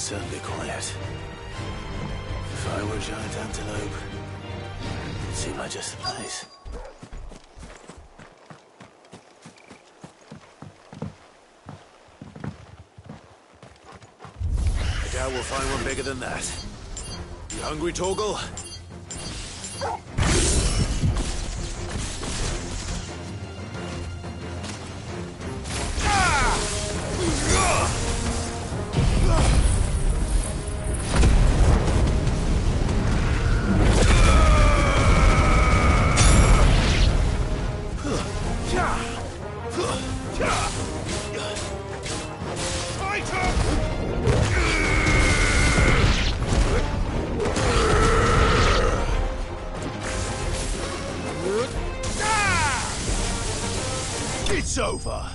certainly quiet. If I were a giant antelope, it seemed like just the place. I doubt we'll find one bigger than that. You hungry, Torgal? It's over.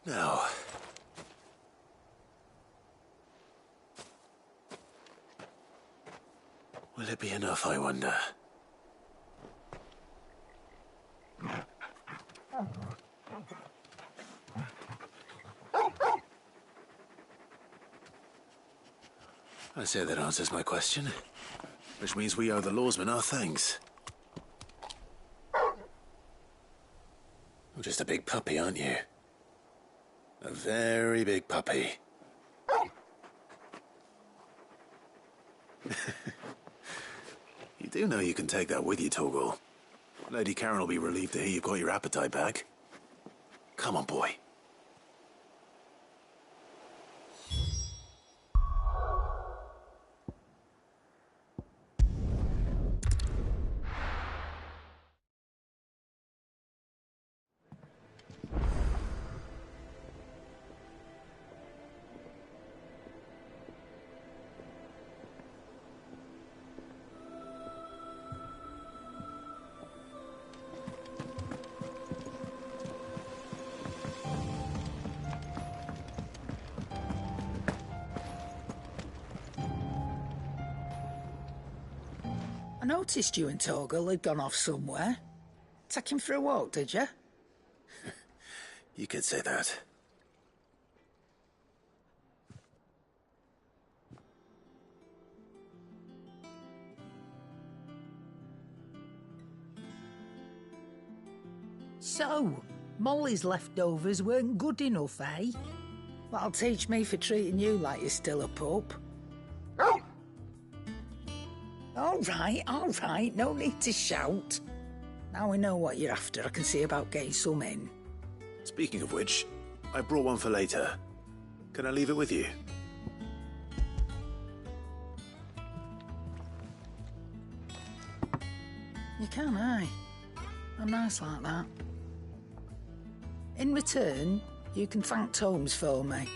Now, will it be enough, I wonder? I say that answers my question, which means we owe the lawsmen our thanks. You're just a big puppy, aren't you? A very big puppy. You do know you can take that with you, Torgal. Lady Karen will be relieved to hear you've got your appetite back. Come on, boy. I noticed you and Torgal had gone off somewhere. Take him for a walk, did you? You could say that. So, Molly's leftovers weren't good enough, eh? That'll teach me for treating you like you're still a pup. All right, no need to shout. Now we know what you're after, I can see about getting some in. Speaking of which, I brought one for later. Can I leave it with you? You can, aye. I'm nice like that. In return, you can thank Tomes for me.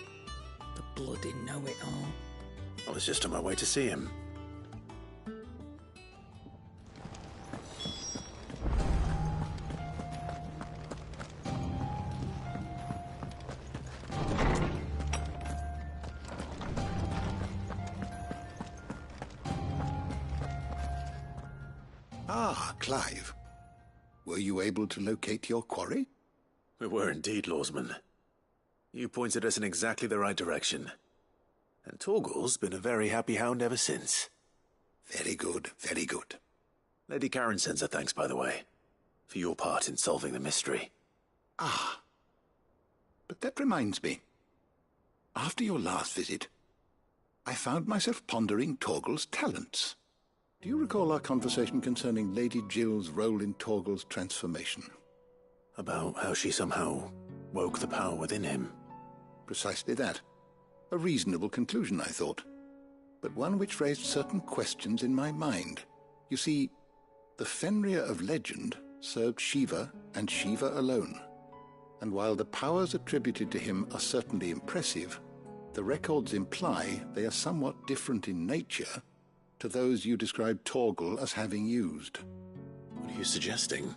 The bloody know-it-all. I was just on my way to see him. Ah, Clive. Were you able to locate your quarry? We were indeed, lawsman. You pointed us in exactly the right direction. And Torgal's been a very happy hound ever since. Very good, very good. Lady Karen sends her thanks, by the way, for your part in solving the mystery. Ah. But that reminds me. After your last visit, I found myself pondering Torgal's talents. Do you recall our conversation concerning Lady Jill's role in Torgal's transformation? About how she somehow woke the power within him. Precisely that. A reasonable conclusion, I thought. But one which raised certain questions in my mind. You see, the Fenrir of legend served Shiva and Shiva alone. And while the powers attributed to him are certainly impressive, the records imply they are somewhat different in nature to those you described Torgal as having used. What are you suggesting?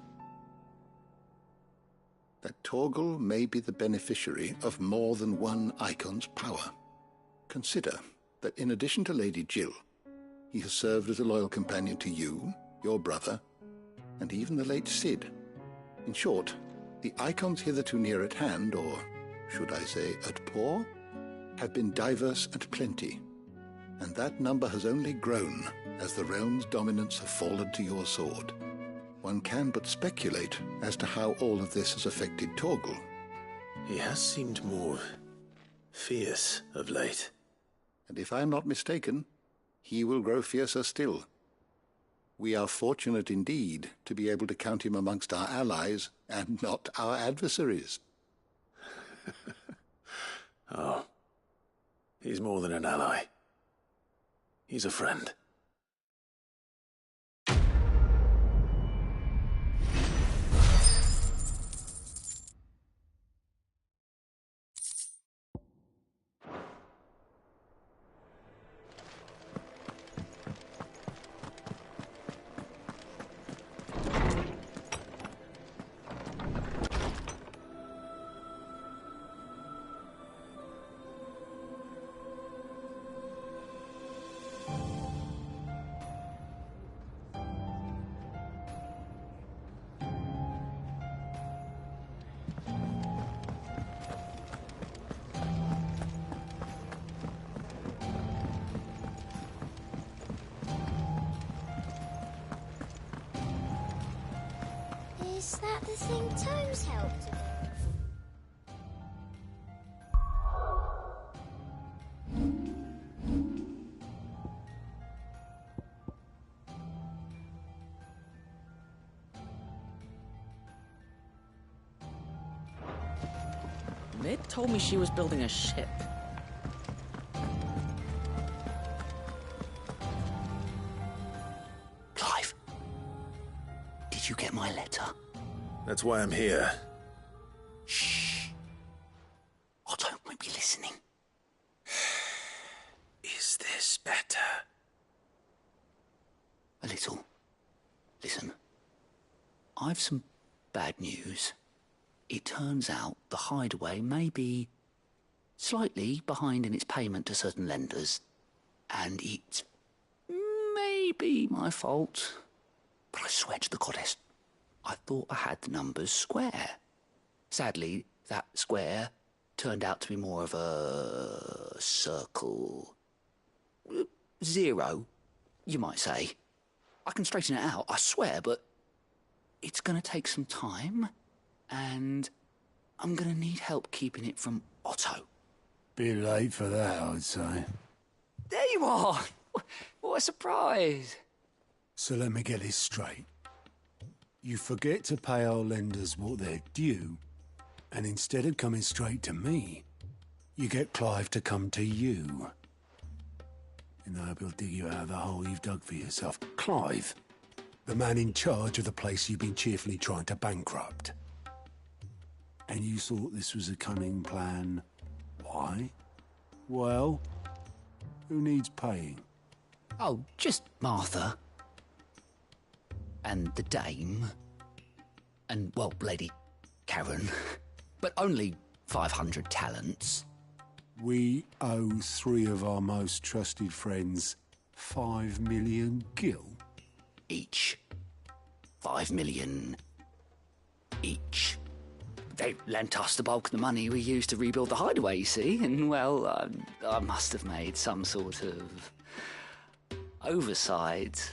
That Torgal may be the beneficiary of more than one icon's power. Consider that in addition to Lady Jill, He has served as a loyal companion to you, your brother, and even the late Cid. In short, the icons hitherto near at hand, or should I say at paw, have been diverse and plenty, and that number has only grown as the realm's dominance have fallen to your sword. One can but speculate as to how all of this has affected Torgal. He has seemed more fierce of late. And if I am not mistaken, he will grow fiercer still. We are fortunate indeed to be able to count him amongst our allies and not our adversaries. Oh, he's more than an ally. He's a friend. Is that the thing Tomes helped with? Mid told me she was building a ship. Clive, did you get my letter? That's why I'm here. Shh. Otto won't be listening. Is this better? A little. Listen, I've some bad news. It turns out the Hideaway may be slightly behind in its payment to certain lenders, and it may be my fault. But I swear to the goddess, I thought I had the numbers square. Sadly, that square turned out to be more of a circle. Zero, you might say. I can straighten it out, I swear, but it's going to take some time, and I'm going to need help keeping it from Otto. Bit late for that, I'd say. There you are! What a surprise! So let me get this straight. You forget to pay our lenders what they're due, and instead of coming straight to me, you get Clive to come to you. And I hope he'll dig you out of the hole you've dug for yourself. Clive, the man in charge of the place you've been cheerfully trying to bankrupt. And you thought this was a cunning plan. Why? Well, who needs paying? Oh, just Martha. And the Dame. And, well, Lady Karen. But only 500 talents. We owe 3 of our most trusted friends 5 million gil. Each. 5 million each. They lent us the bulk of the money we used to rebuild the Hideaway, you see, and, well, I must have made some sort of oversight.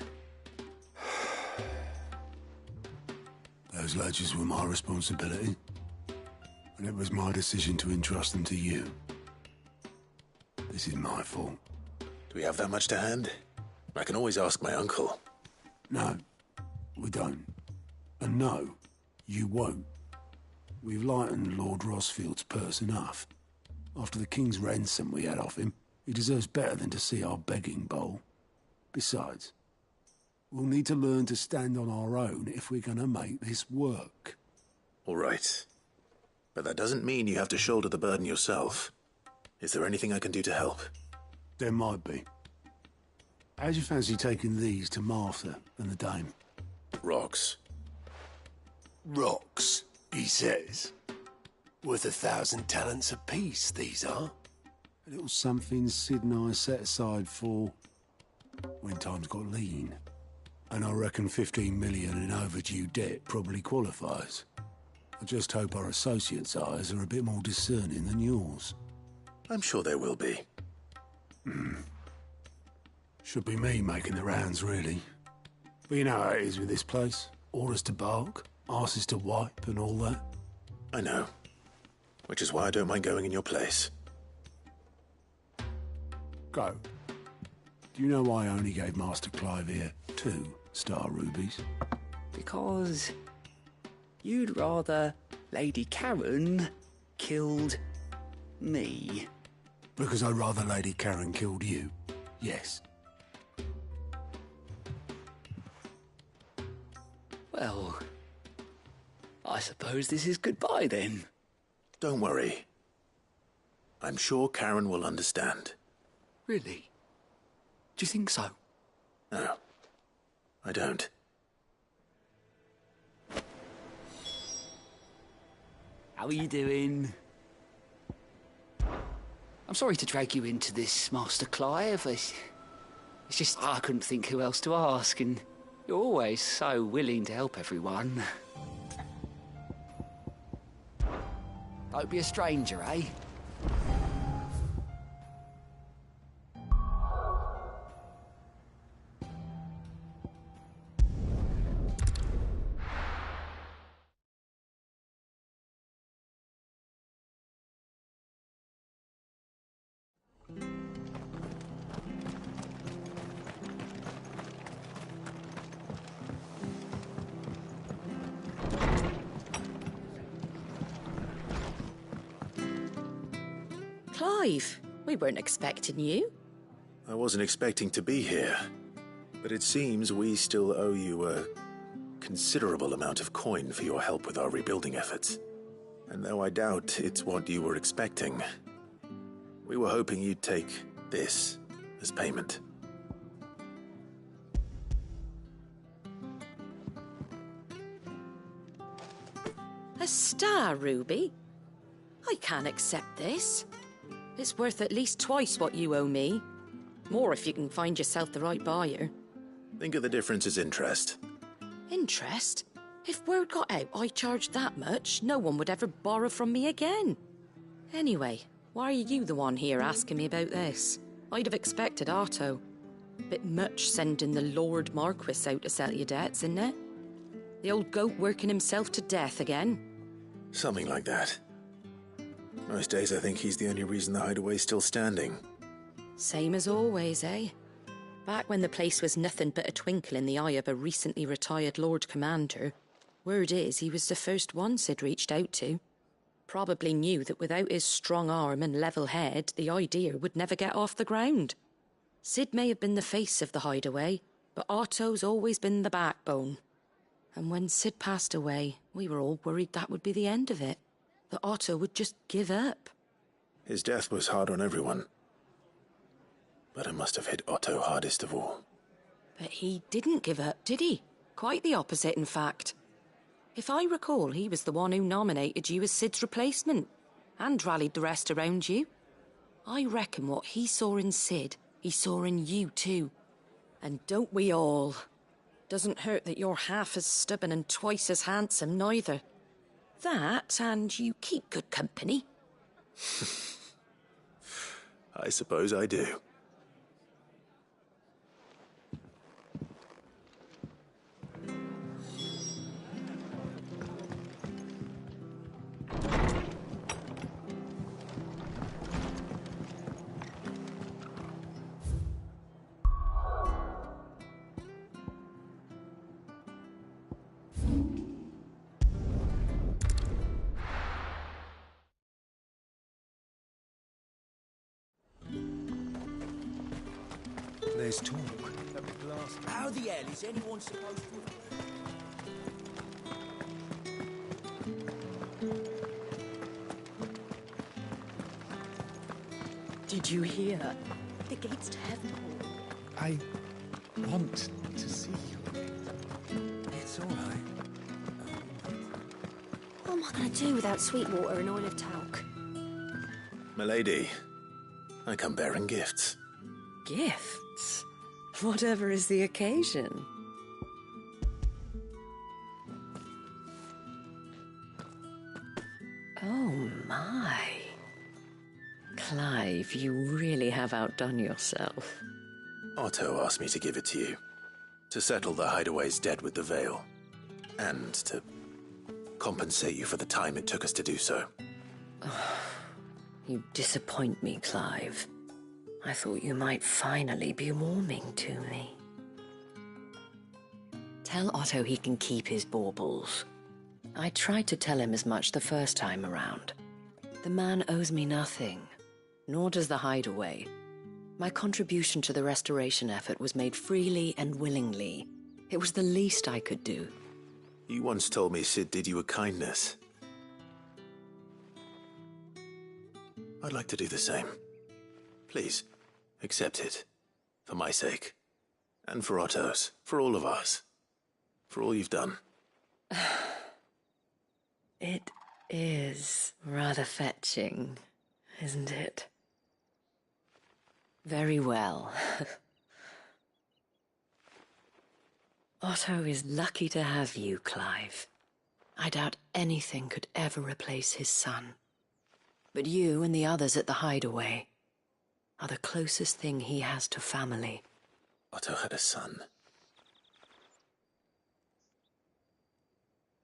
Those ledgers were my responsibility, and it was my decision to entrust them to you. This is my fault. Do we have that much to hand? I can always ask my uncle. No, we don't. And no, you won't. We've lightened Lord Rosfield's purse enough. After the king's ransom we had off him, he deserves better than to see our begging bowl. Besides, we'll need to learn to stand on our own if we're going to make this work. All right. But that doesn't mean you have to shoulder the burden yourself. Is there anything I can do to help? There might be. How'd you fancy taking these to Martha and the Dame? Rocks. Rocks, he says. Worth 1,000 talents apiece, these are. A little something Sid and I set aside for when times got lean. And I reckon 15 million in overdue debt probably qualifies. I just hope our associates' eyes are a bit more discerning than yours. I'm sure there will be. Should be me making the rounds, really. But you know how it is with this place. Orders to bark, arses to wipe and all that. I know. Which is why I don't mind going in your place. Go. Do you know why I only gave Master Clive here 2 star rubies? Because you'd rather Lady Karen killed me. Because I'd rather Lady Karen killed you. Yes. Well, I suppose this is goodbye then. Don't worry. I'm sure Karen will understand. Really? Do you think so? No, I don't. How are you doing? I'm sorry to drag you into this, Master Clive. It's just I couldn't think who else to ask, and you're always so willing to help everyone. Don't be a stranger, eh? Clive, we weren't expecting you. I wasn't expecting to be here, but it seems we still owe you a considerable amount of coin for your help with our rebuilding efforts. And though I doubt it's what you were expecting, we were hoping you'd take this as payment. A star ruby? I can't accept this. It's worth at least twice what you owe me. More if you can find yourself the right buyer. Think of the difference as interest. Interest? If word got out I charged that much, no one would ever borrow from me again. Anyway, why are you the one here asking me about this? I'd have expected Otto. Bit much sending the Lord Marquis out to settle your debts, isn't it? The old goat working himself to death again. Something like that. Most days I think he's the only reason the hideaway's still standing. Same as always, eh? Back when the place was nothing but a twinkle in the eye of a recently retired Lord Commander, word is he was the first one Sid reached out to. Probably knew that without his strong arm and level head, the idea would never get off the ground. Sid may have been the face of the hideaway, but Otto's always been the backbone. And when Sid passed away, we were all worried that would be the end of it. That Otto would just give up. His death was hard on everyone. But it must have hit Otto hardest of all. But he didn't give up, did he? Quite the opposite, in fact. If I recall, he was the one who nominated you as Sid's replacement, and rallied the rest around you. I reckon what he saw in Sid, he saw in you too. And don't we all? Doesn't hurt that you're half as stubborn and twice as handsome, neither. That, and you keep good company. I suppose I do. There's talk. How the hell is anyone supposed to... Did you hear? The gates to heaven. I want to see you again. It's all right. What am I going to do without sweet water and oil of talc? Milady, I come bearing gifts. Gifts? Whatever is the occasion. Oh my. Clive, you really have outdone yourself. Otto asked me to give it to you. To settle the Hideaway's debt with the Veil. And to compensate you for the time it took us to do so. You disappoint me, Clive. I thought you might finally be warming to me. Tell Otto he can keep his baubles. I tried to tell him as much the first time around. The man owes me nothing, nor does the Hideaway. My contribution to the restoration effort was made freely and willingly. It was the least I could do. You once told me Sid did you a kindness. I'd like to do the same. Please, accept it. For my sake. And for Otto's. For all of us. For all you've done. It is rather fetching, isn't it? Very well. Otto is lucky to have you, Clive. I doubt anything could ever replace his son. But you and the others at the Hideaway are the closest thing he has to family. Otto had a son.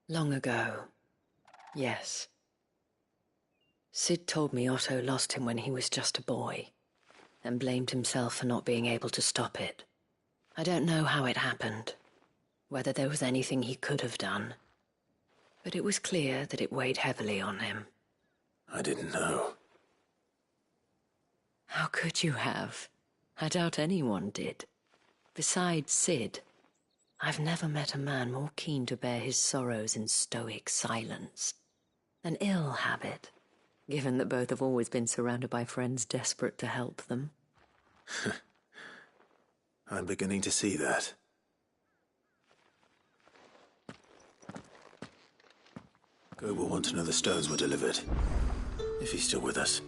Long ago, yes. Sid told me Otto lost him when he was just a boy, and blamed himself for not being able to stop it. I don't know how it happened, whether there was anything he could have done, but it was clear that it weighed heavily on him. I didn't know. How could you have? I doubt anyone did. Besides Sid, I've never met a man more keen to bear his sorrows in stoic silence. An ill habit, given that both have always been surrounded by friends desperate to help them. I'm beginning to see that. Gob will want to know the stones were delivered. If he's still with us.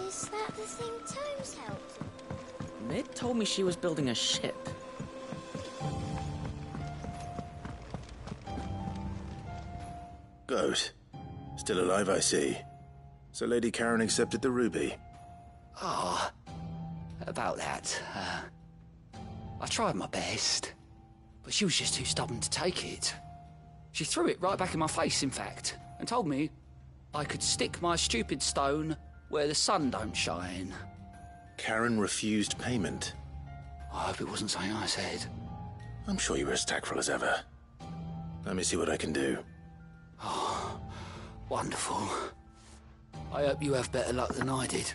Is that the thing Tomes helped? Mid told me she was building a ship. Goat. Still alive, I see. So Lady Karen accepted the ruby. Ah, about that. I tried my best, but she was just too stubborn to take it. She threw it right back in my face, in fact, and told me I could stick my stupid stone where the sun don't shine. Karen refused payment. I hope it wasn't something I said. I'm sure you were as tactful as ever. Let me see what I can do. Oh, wonderful. I hope you have better luck than I did.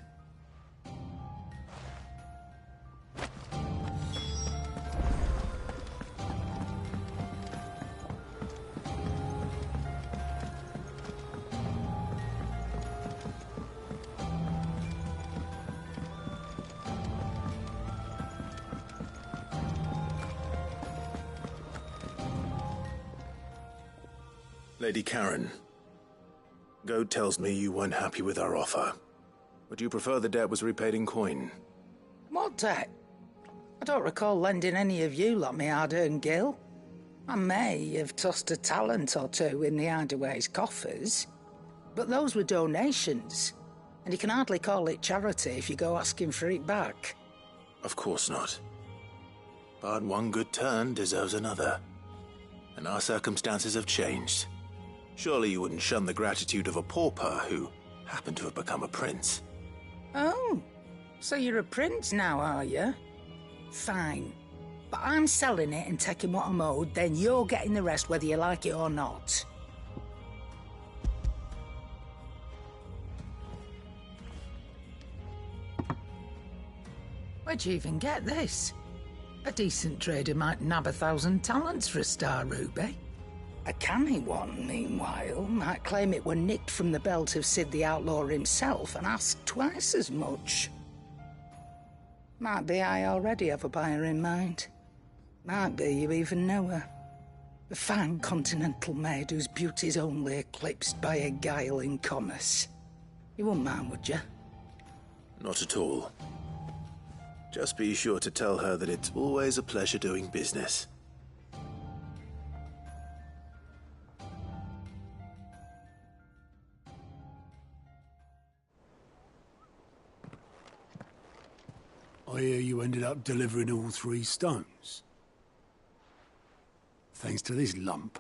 Lady Karen, Goad tells me you weren't happy with our offer. Would you prefer the debt was repaid in coin? What debt? I don't recall lending any of you lot me hard-earned gil. I may have tossed a talent or two in the Hideaway's coffers, but those were donations, and you can hardly call it charity if you go asking for it back. Of course not. But one good turn deserves another. And our circumstances have changed. Surely you wouldn't shun the gratitude of a pauper who happened to have become a prince. Oh, so you're a prince now, are you? Fine. But I'm selling it and taking what I'm owed, then you're getting the rest whether you like it or not. Where'd you even get this? A decent trader might nab 1,000 talents for a star ruby. A canny one, meanwhile, might claim it were nicked from the belt of Sid the Outlaw himself and ask twice as much. Might be I already have a buyer in mind. Might be you even know her. A fine continental maid whose beauty's only eclipsed by a guile in commerce. You wouldn't mind, would you? Not at all. Just be sure to tell her that it's always a pleasure doing business. I hear you ended up delivering all 3 stones. Thanks to this lump.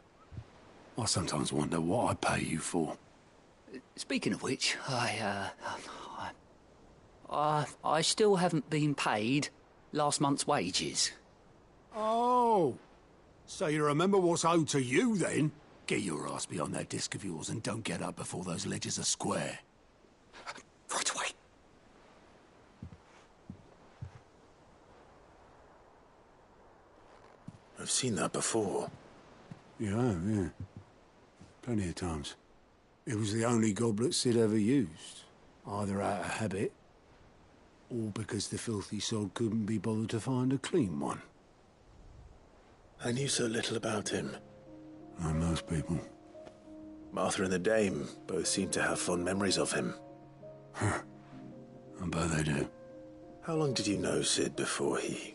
I sometimes wonder what I pay you for. Speaking of which, I still haven't been paid last month's wages. Oh, so you remember what's owed to you then? Get your ass behind that disc of yours and don't get up before those ledgers are square. Right away. I've seen that before. You have, yeah. Plenty of times. It was the only goblet Sid ever used. Either out of habit, or because the filthy sod couldn't be bothered to find a clean one. I knew so little about him. Like most people. Martha and the Dame both seem to have fond memories of him. I bet they do. How long did you know Sid before he...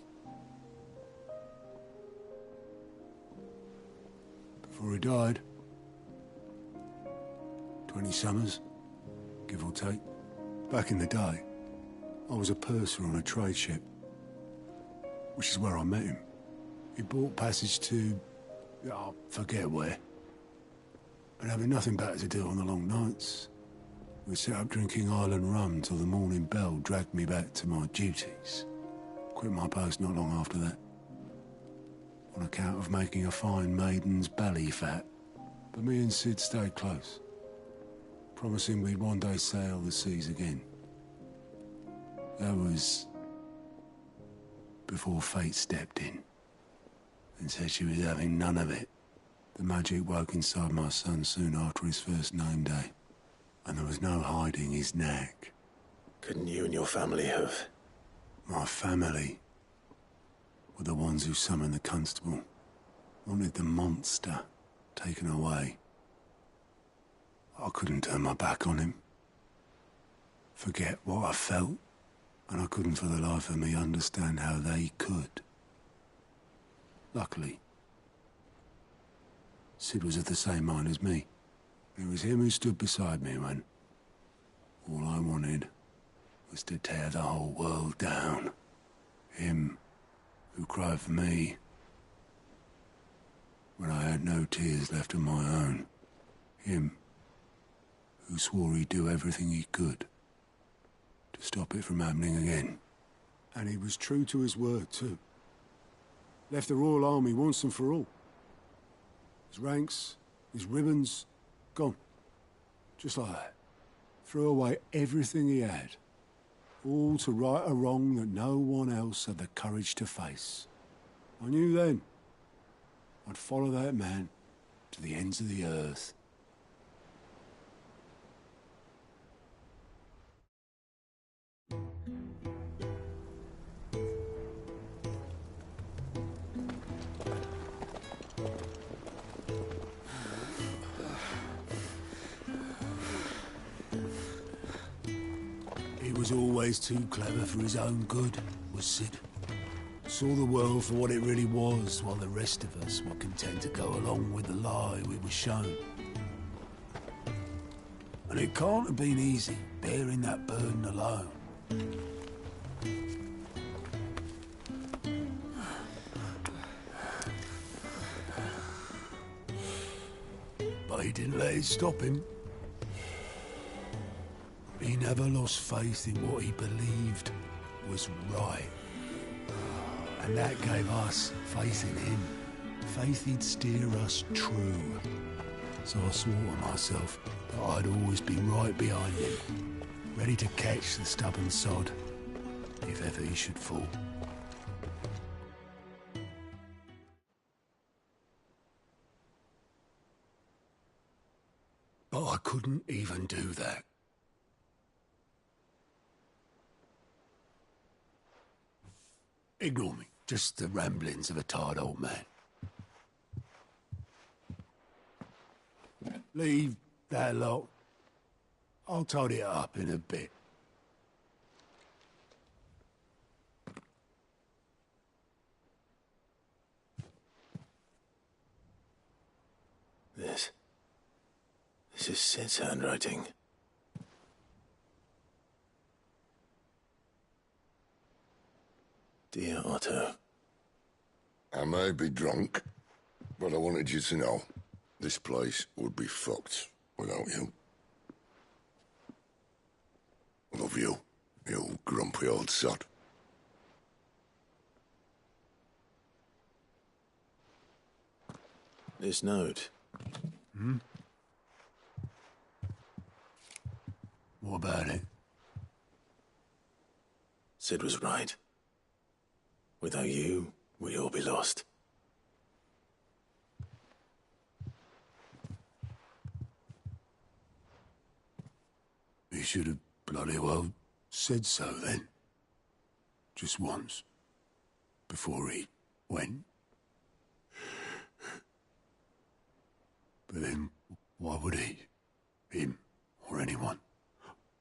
Before he died. 20 summers, give or take. Back in the day, I was a purser on a trade ship, which is where I met him. He bought passage to... I forget where. But having nothing better to do on the long nights, we sat up drinking island rum till the morning bell dragged me back to my duties. Quit my post not long after that, on account of making a fine maiden's belly fat. But me and Sid stayed close, promising we'd one day sail the seas again. That was before fate stepped in and said she was having none of it. The magic woke inside my son soon after his first name day, and there was no hiding his knack. Couldn't you and your family have... My family were the ones who summoned the constable, wanted the monster taken away. I couldn't turn my back on him, forget what I felt, and I couldn't for the life of me understand how they could. Luckily, Sid was of the same mind as me. It was him who stood beside me when all I wanted was to tear the whole world down. Him who cried for me when I had no tears left of my own. Him who swore he'd do everything he could to stop it from happening again. And he was true to his word, too. Left the Royal Army once and for all. His ranks, his ribbons, gone. Just like that. Threw away everything he had. All to right a wrong that no one else had the courage to face. I knew then I'd follow that man to the ends of the earth. He was always too clever for his own good, was Sid. Saw the world for what it really was, while the rest of us were content to go along with the lie we were shown. And it can't have been easy, bearing that burden alone. But he didn't let it stop him. He never lost faith in what he believed was right. And that gave us faith in him. Faith he'd steer us true. So I swore to myself that I'd always be right behind him, ready to catch the stubborn sod if ever he should fall. But I couldn't even do that. Ignore me. Just the ramblings of a tired old man. Leave that lot. I'll tidy it up in a bit. This is Sid's handwriting. Dear Otto. I may be drunk, but I wanted you to know this place would be fucked without you. Love you, you grumpy old sod. This note. Hmm? What about it? Sid was right. Without you, we'd all be lost. He should have bloody well said so then. Just once. Before he went. But then, why would he? Him, or anyone?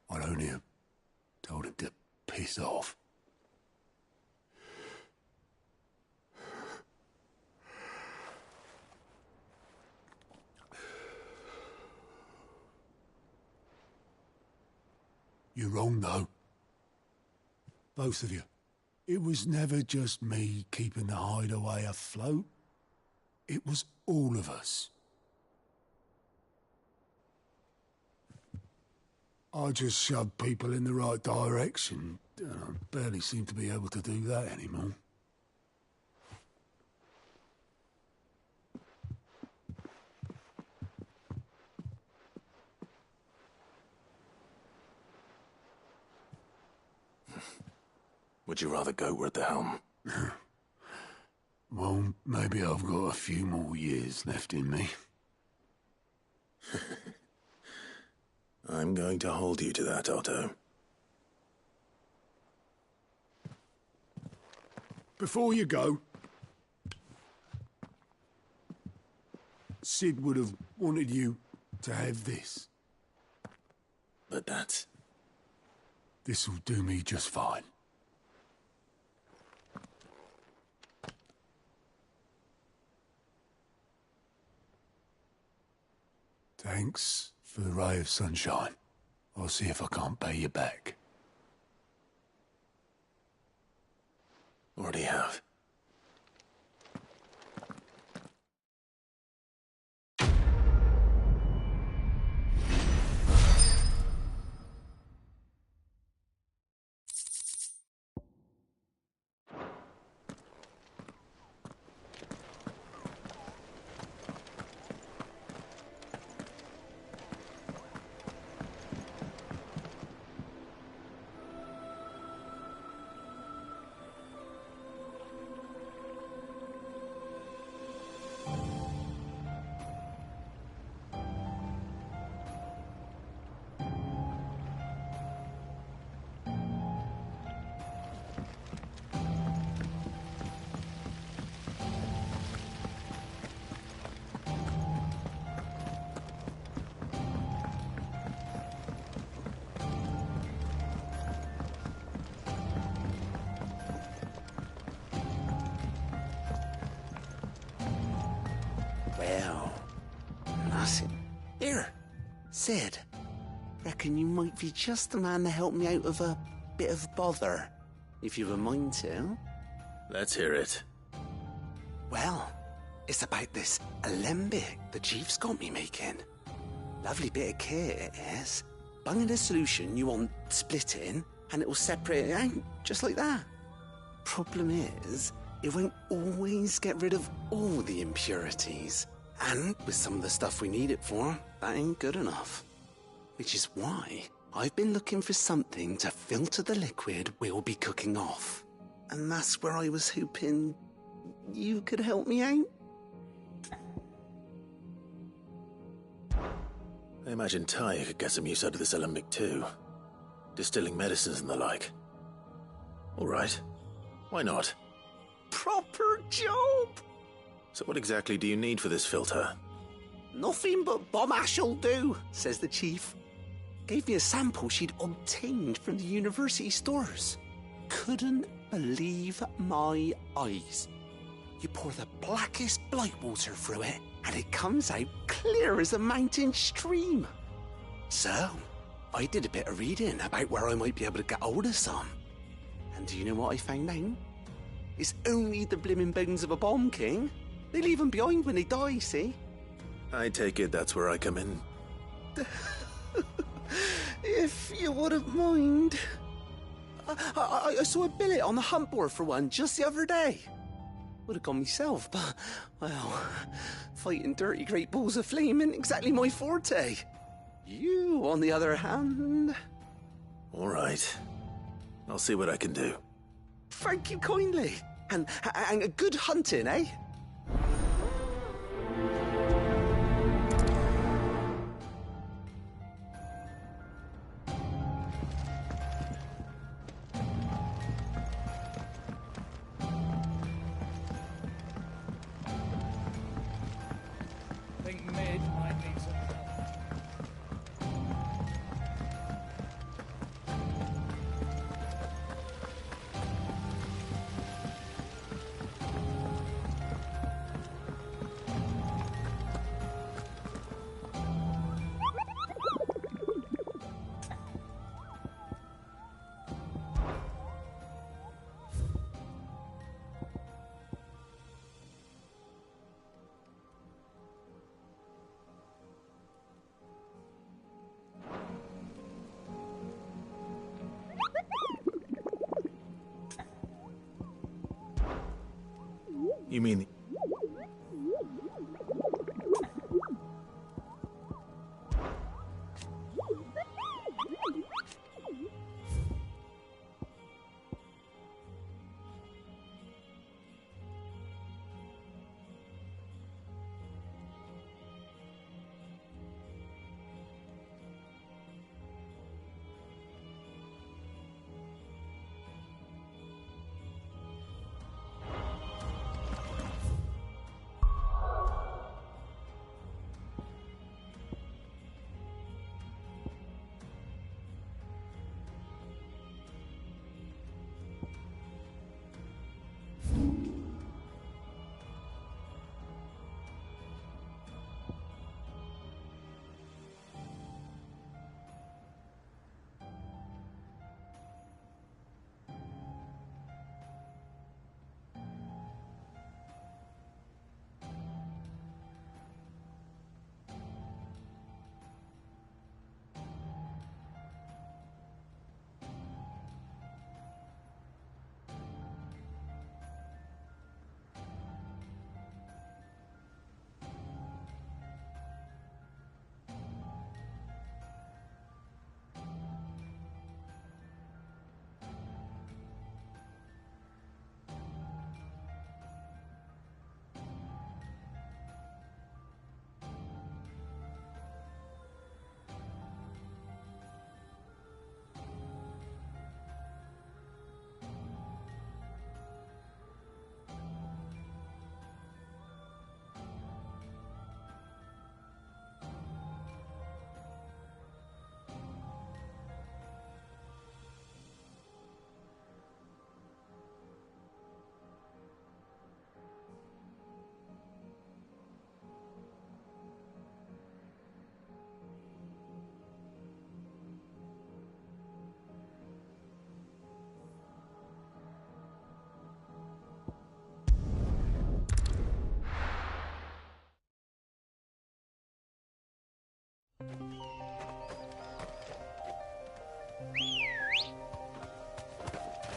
I'd only have told him to piss off. You're wrong, though. Both of you. It was never just me keeping the hideaway afloat. It was all of us. I just shoved people in the right direction. I barely seem to be able to do that anymore. Would you rather goat at the helm? Well, maybe I've got a few more years left in me. I'm going to hold you to that, Otto. Before you go, Sid would have wanted you to have this. But that's... This'll do me just fine. Thanks for the ray of sunshine. I'll see if I can't pay you back. Already have. Well, nothing. Here, Sid. Reckon you might be just the man to help me out of a bit of bother, if you've a mind to. Let's hear it. Well, it's about this alembic the chief's got me making. Lovely bit of kit it is. Bung in a solution you want splitting, and it will separate it out, just like that. Problem is, it won't always get rid of all the impurities. And with some of the stuff we need it for, that ain't good enough. Which is why I've been looking for something to filter the liquid we'll be cooking off. And that's where I was hoping you could help me out. I imagine Ty could get some use out of this alembic too. Distilling medicines and the like. All right. Why not? Proper job! So what exactly do you need for this filter? Nothing but bomb ash'll do, says the chief. Gave me a sample she'd obtained from the university stores. Couldn't believe my eyes. You pour the blackest blight water through it, and it comes out clear as a mountain stream. So, I did a bit of reading about where I might be able to get hold of some. And do you know what I found out? It's only the blimmin' bones of a bomb king. They leave them behind when they die, see? I take it that's where I come in. If you wouldn't mind. I saw a billet on the hunt board for one just the other day. Would have gone myself, but, well, fighting dirty great balls of flame isn't exactly my forte. You, on the other hand... All right. I'll see what I can do. Thank you kindly. And good hunting, eh? Think mid might need some help. You mean...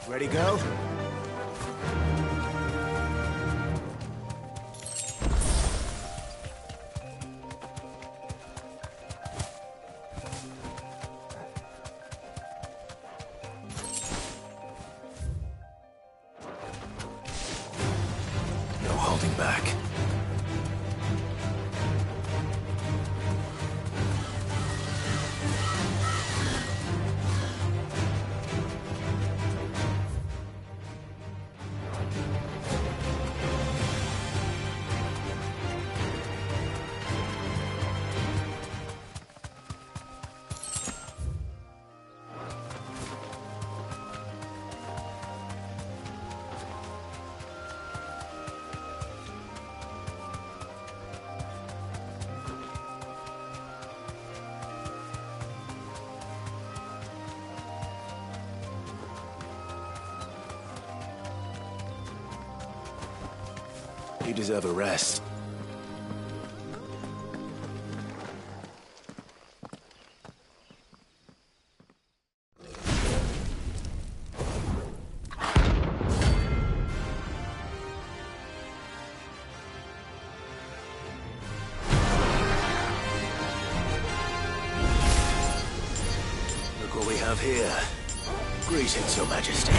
Ready, go? No holding back. You deserve a rest. Look what we have here. Greetings, Your Majesty.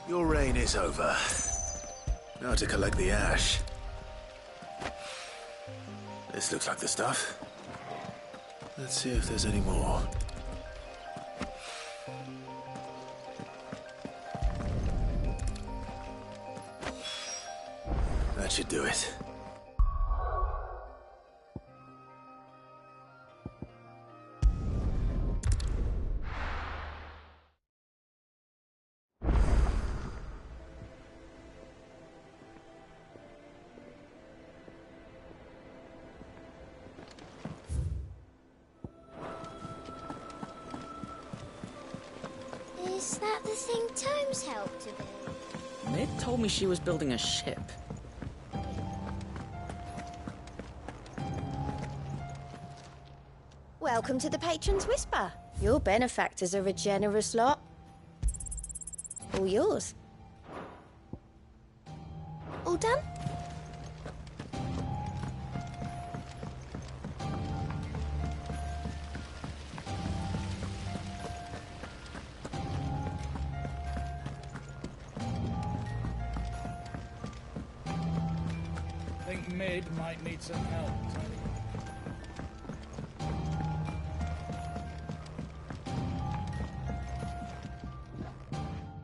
Your reign is over. Now to collect the ash. This looks like the stuff. Let's see if there's any more. That should do it. Is that the thing Tomes helped to build? Mid told me she was building a ship. Welcome to the Patron's Whisper. Your benefactors are a generous lot. All yours. All done? I think Mid might need some help.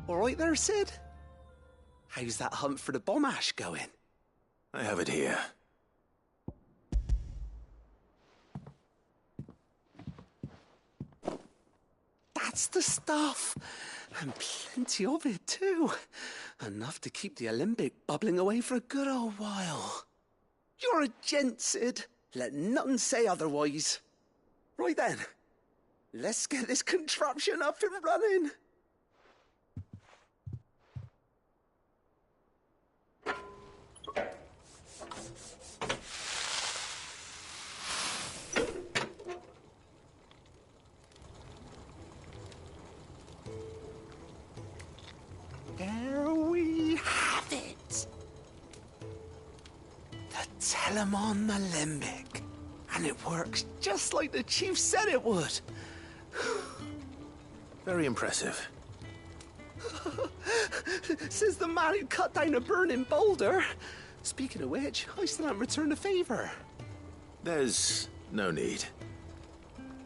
All right there, Sid? How's that hunt for the bomb ash going? I have it here. That's the stuff. And plenty of it, too. Enough to keep the Olympic bubbling away for a good old while. You're a gent, Sid. Let none say otherwise. Right then, let's get this contraption up and running. There we Telemon Alembic. And it works just like the chief said it would. Very impressive. Says the man who cut down a burning boulder. Speaking of which, I still haven't returned the favor. There's no need.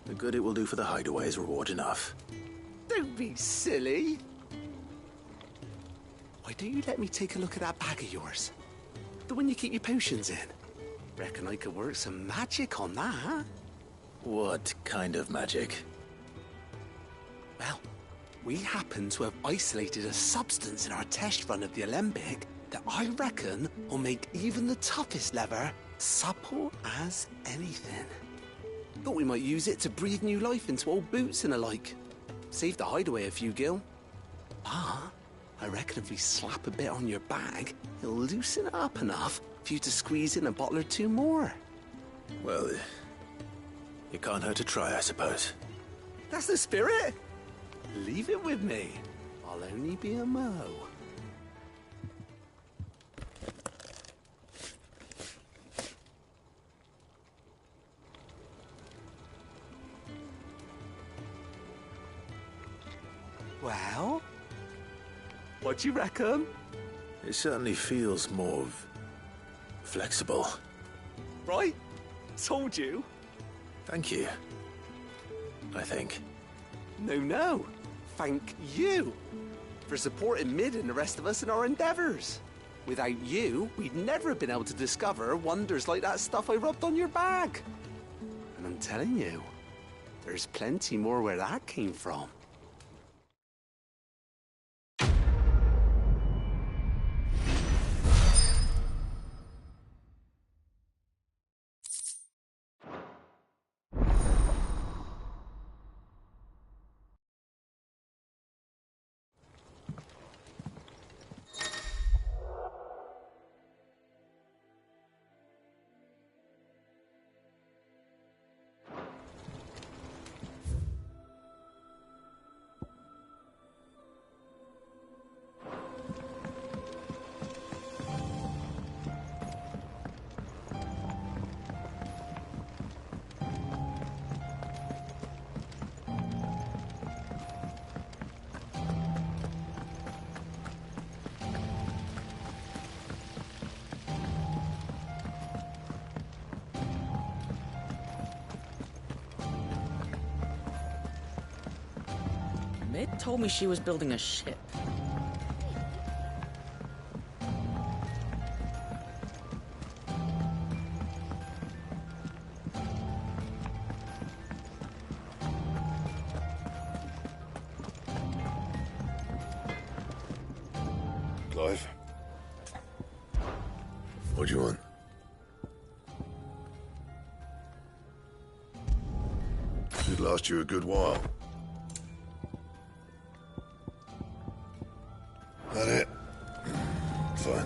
The good it will do for the hideaway is reward enough. Don't be silly. Why don't you let me take a look at that bag of yours? The one you keep your potions in. Reckon I could work some magic on that. What kind of magic? Well, we happen to have isolated a substance in our test run of the Alembic that I reckon will make even the toughest leather supple as anything. Thought we might use it to breathe new life into old boots and the like. Save the hideaway a few gil. Ah, I reckon if we slap a bit on your bag, it'll loosen it up enough for you to squeeze in a bottle or two more. Well, it can't hurt to try, I suppose. That's the spirit. Leave it with me. I'll only be a mo. Well, what do you reckon? It certainly feels more flexible. Right? Told you. Thank you. I think. No. Thank you for supporting Mid and the rest of us in our endeavors. Without you, we'd never have been able to discover wonders like that stuff I rubbed on your bag. And I'm telling you, there's plenty more where that came from. Mid told me she was building a ship. Clive? What do you want? Should last you a good while. That it? Fine.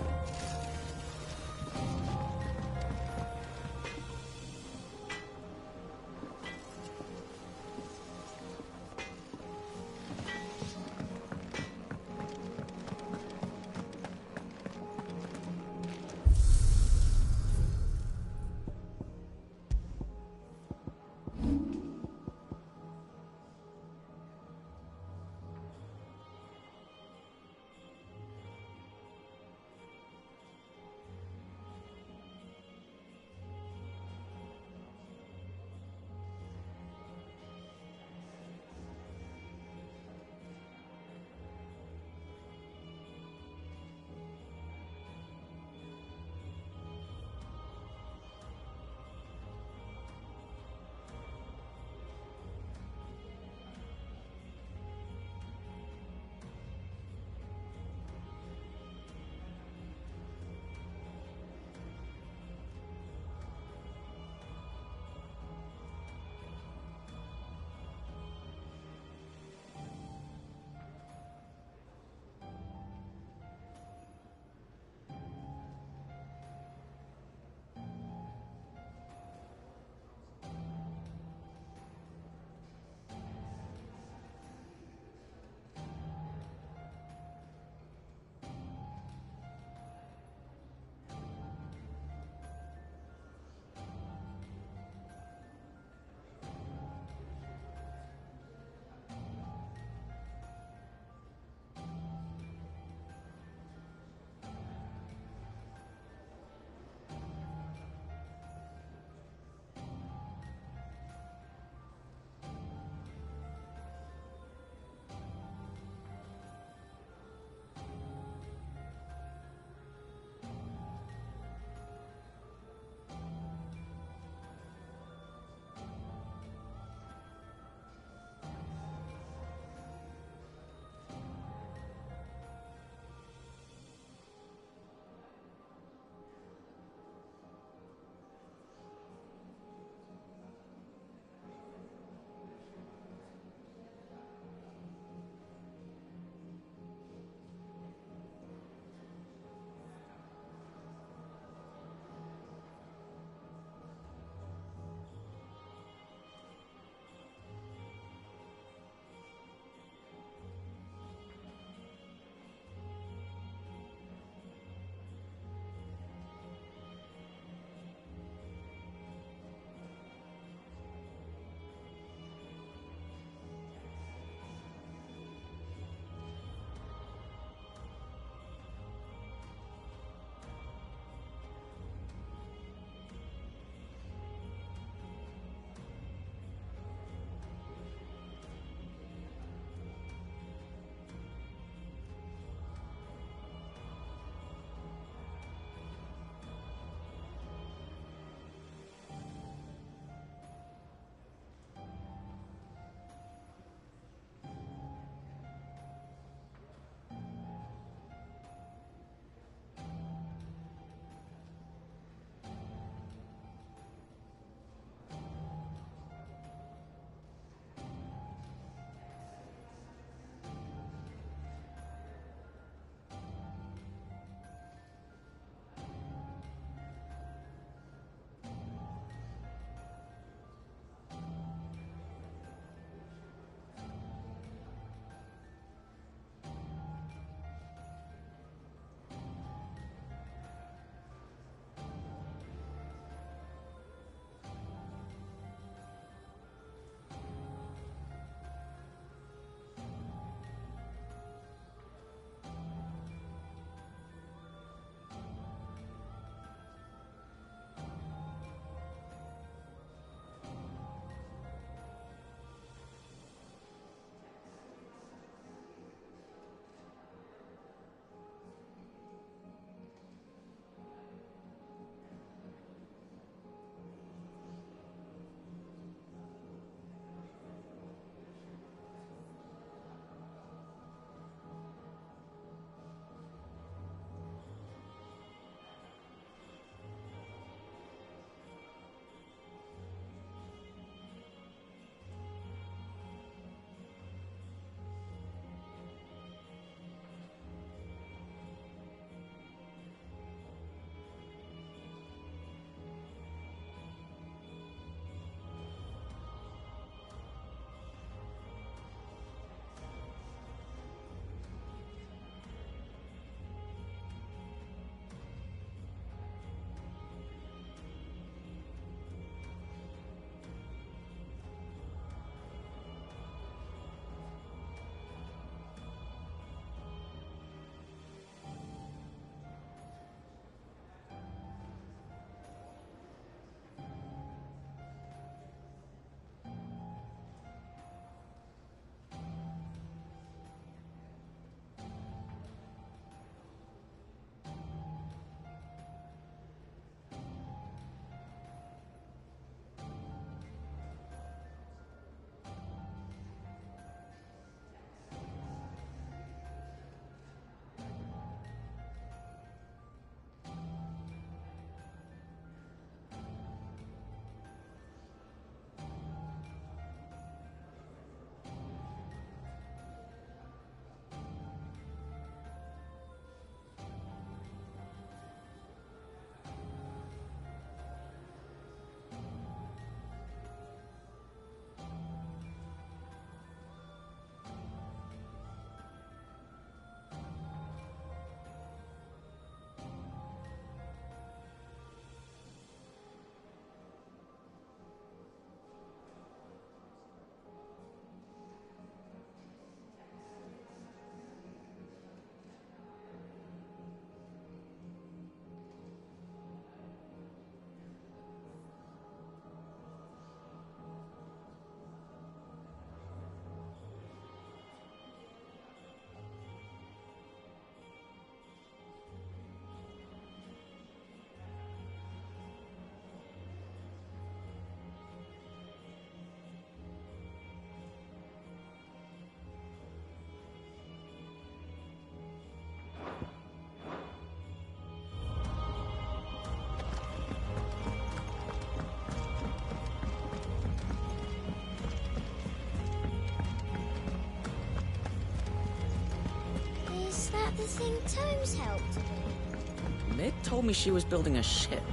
that the thing Tomes helped to build? Mid told me she was building a ship.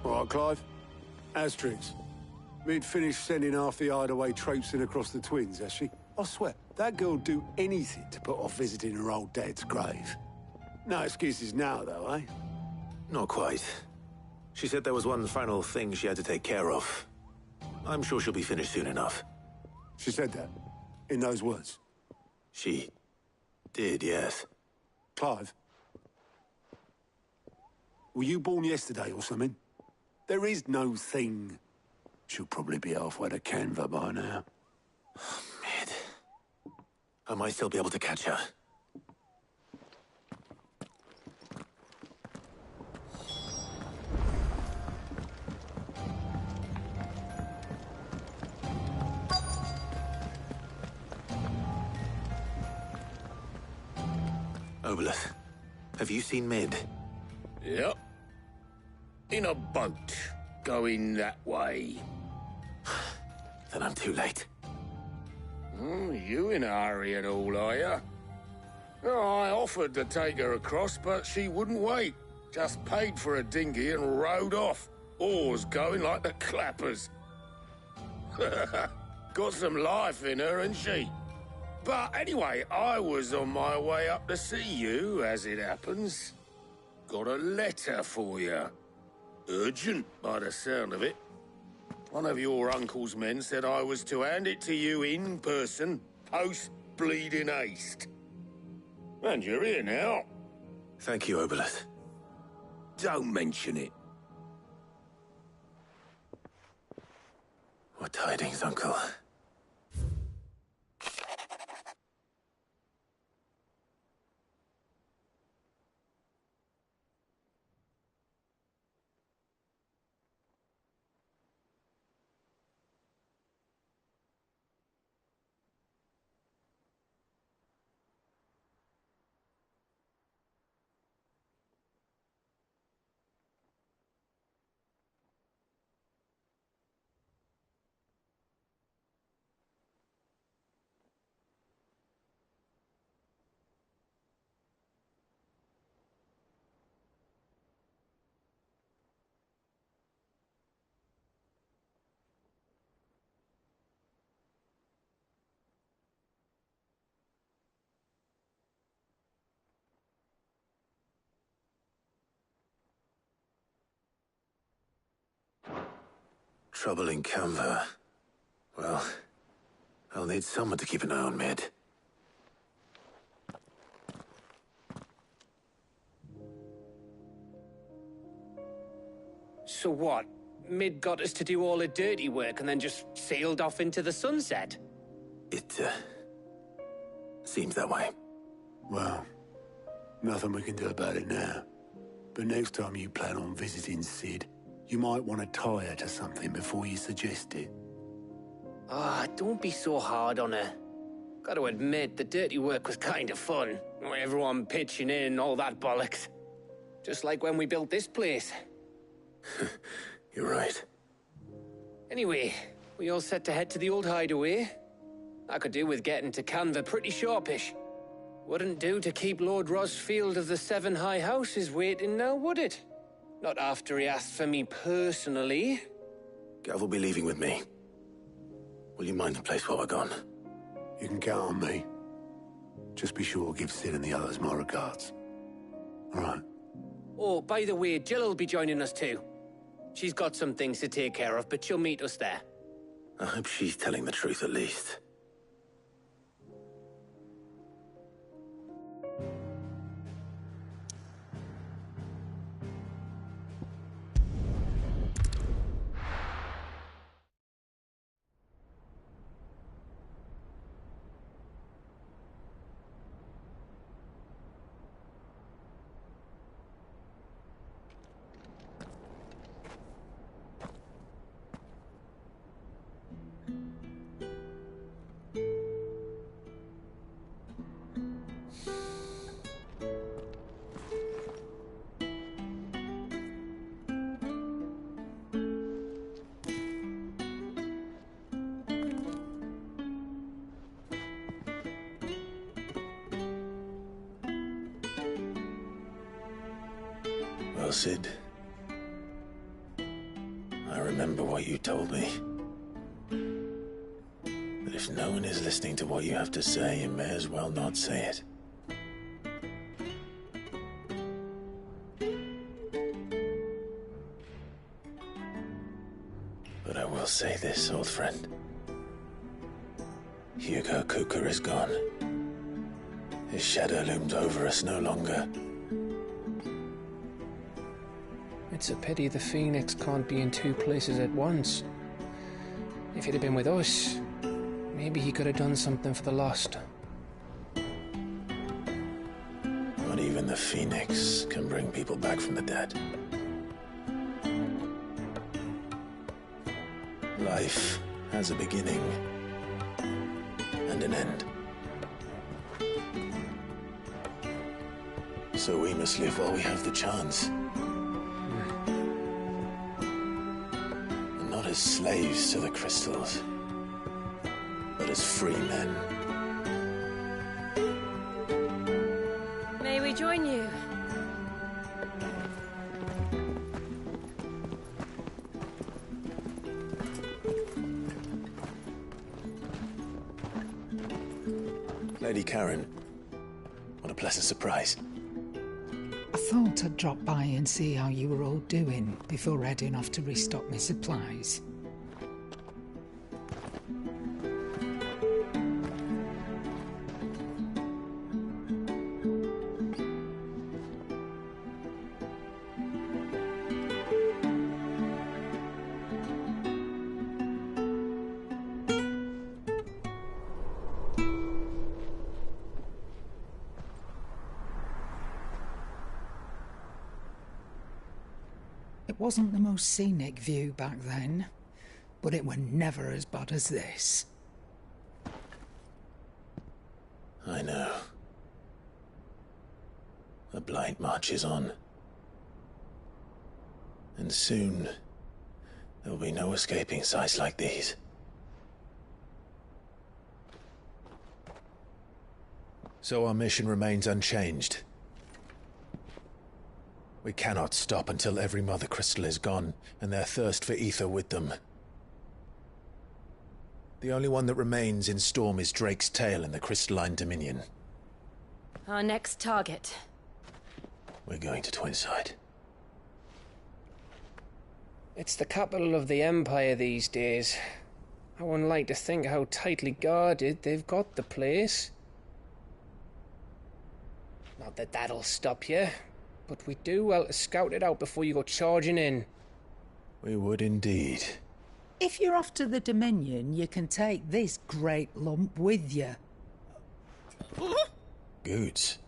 All right, Clive. Asterix. Mid finished sending half the hideaway traipsing across the twins, has she? I swear, that girl'd do anything to put off visiting her old dad's grave. No excuses now, though, eh? Not quite. She said there was one final thing she had to take care of. I'm sure she'll be finished soon enough. She said that? In those words? She did, yes. Clive? Were you born yesterday or something? There is no thing. She'll probably be halfway to Canva by now. Mid. I might still be able to catch her. Obolus, have you seen Mid? Yep. In a boat, going that way. Then I'm too late. You in a hurry at all, are you? Oh, I offered to take her across, but she wouldn't wait. Just paid for a dinghy and rowed off. Oars going like the clappers. Got some life in her, ain't she? But anyway, I was on my way up to see you, as it happens. Got a letter for you. Urgent, by the sound of it. One of your uncle's men said I was to hand it to you in person, post-bleeding haste. And you're here now. Thank you, Obolus. Don't mention it. What tidings, Uncle? Trouble in Canva. Well, I'll need someone to keep an eye on Mid. So what? Mid got us to do all the dirty work and then just sailed off into the sunset? It, seems that way. Well, nothing we can do about it now. But next time you plan on visiting Sid, you might want to tie her to something before you suggest it. Ah, don't be so hard on her. Got to admit, the dirty work was kind of fun. Everyone pitching in and all that bollocks. Just like when we built this place. You're right. Anyway, we all set to head to the old hideaway. I could do with getting to Canva pretty sharpish. Wouldn't do to keep Lord Rosfield of the Seven High Houses waiting now, would it? Not after he asked for me personally. Gav will be leaving with me. Will you mind the place while we're gone? You can count on me. Just be sure to give Sid and the others my regards. All right. Oh, by the way, Jill will be joining us too. She's got some things to take care of, but she'll meet us there. I hope she's telling the truth at least. Cid. I remember what you told me. That if no one is listening to what you have to say, you may as well not say it. But I will say this, old friend. Hugo Kuka is gone. His shadow looms over us no longer. It's a pity the Phoenix can't be in two places at once. If he'd have been with us, maybe he could have done something for the lost. Not even the Phoenix can bring people back from the dead. Life has a beginning and an end. So we must live while we have the chance. And not as slaves to the crystals, but as free men. May we join you? Lady Karen, what a pleasant surprise. I thought I'd drop by and see how you were all doing before heading off to restock my supplies. It wasn't the most scenic view back then, but it were never as bad as this. I know. The Blight marches on. And soon, there'll be no escaping sights like these. So our mission remains unchanged. We cannot stop until every Mother Crystal is gone, and their thirst for ether with them. The only one that remains in Storm is Drake's Tail in the Crystalline Dominion. Our next target. We're going to Twinside. It's the capital of the Empire these days. I wouldn't like to think how tightly guarded they've got the place. Not that that'll stop you, but we do well to scout it out before you go charging in. We would indeed. If you're off to the Dominion, you can take this great lump with you. Goods.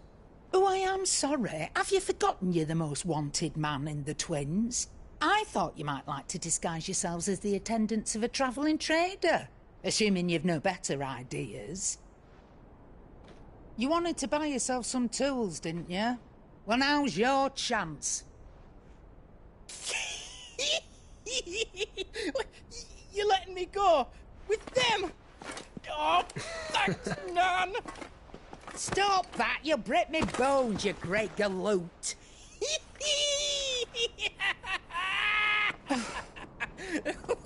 Oh, I am sorry. Have you forgotten you're the most wanted man in the Twins? I thought you might like to disguise yourselves as the attendants of a travelling trader, assuming you've no better ideas. You wanted to buy yourself some tools, didn't you? Well, now's your chance. You're letting me go with them? Oh, thanks, Nan. Stop that! You'll break me bones, you great galoot.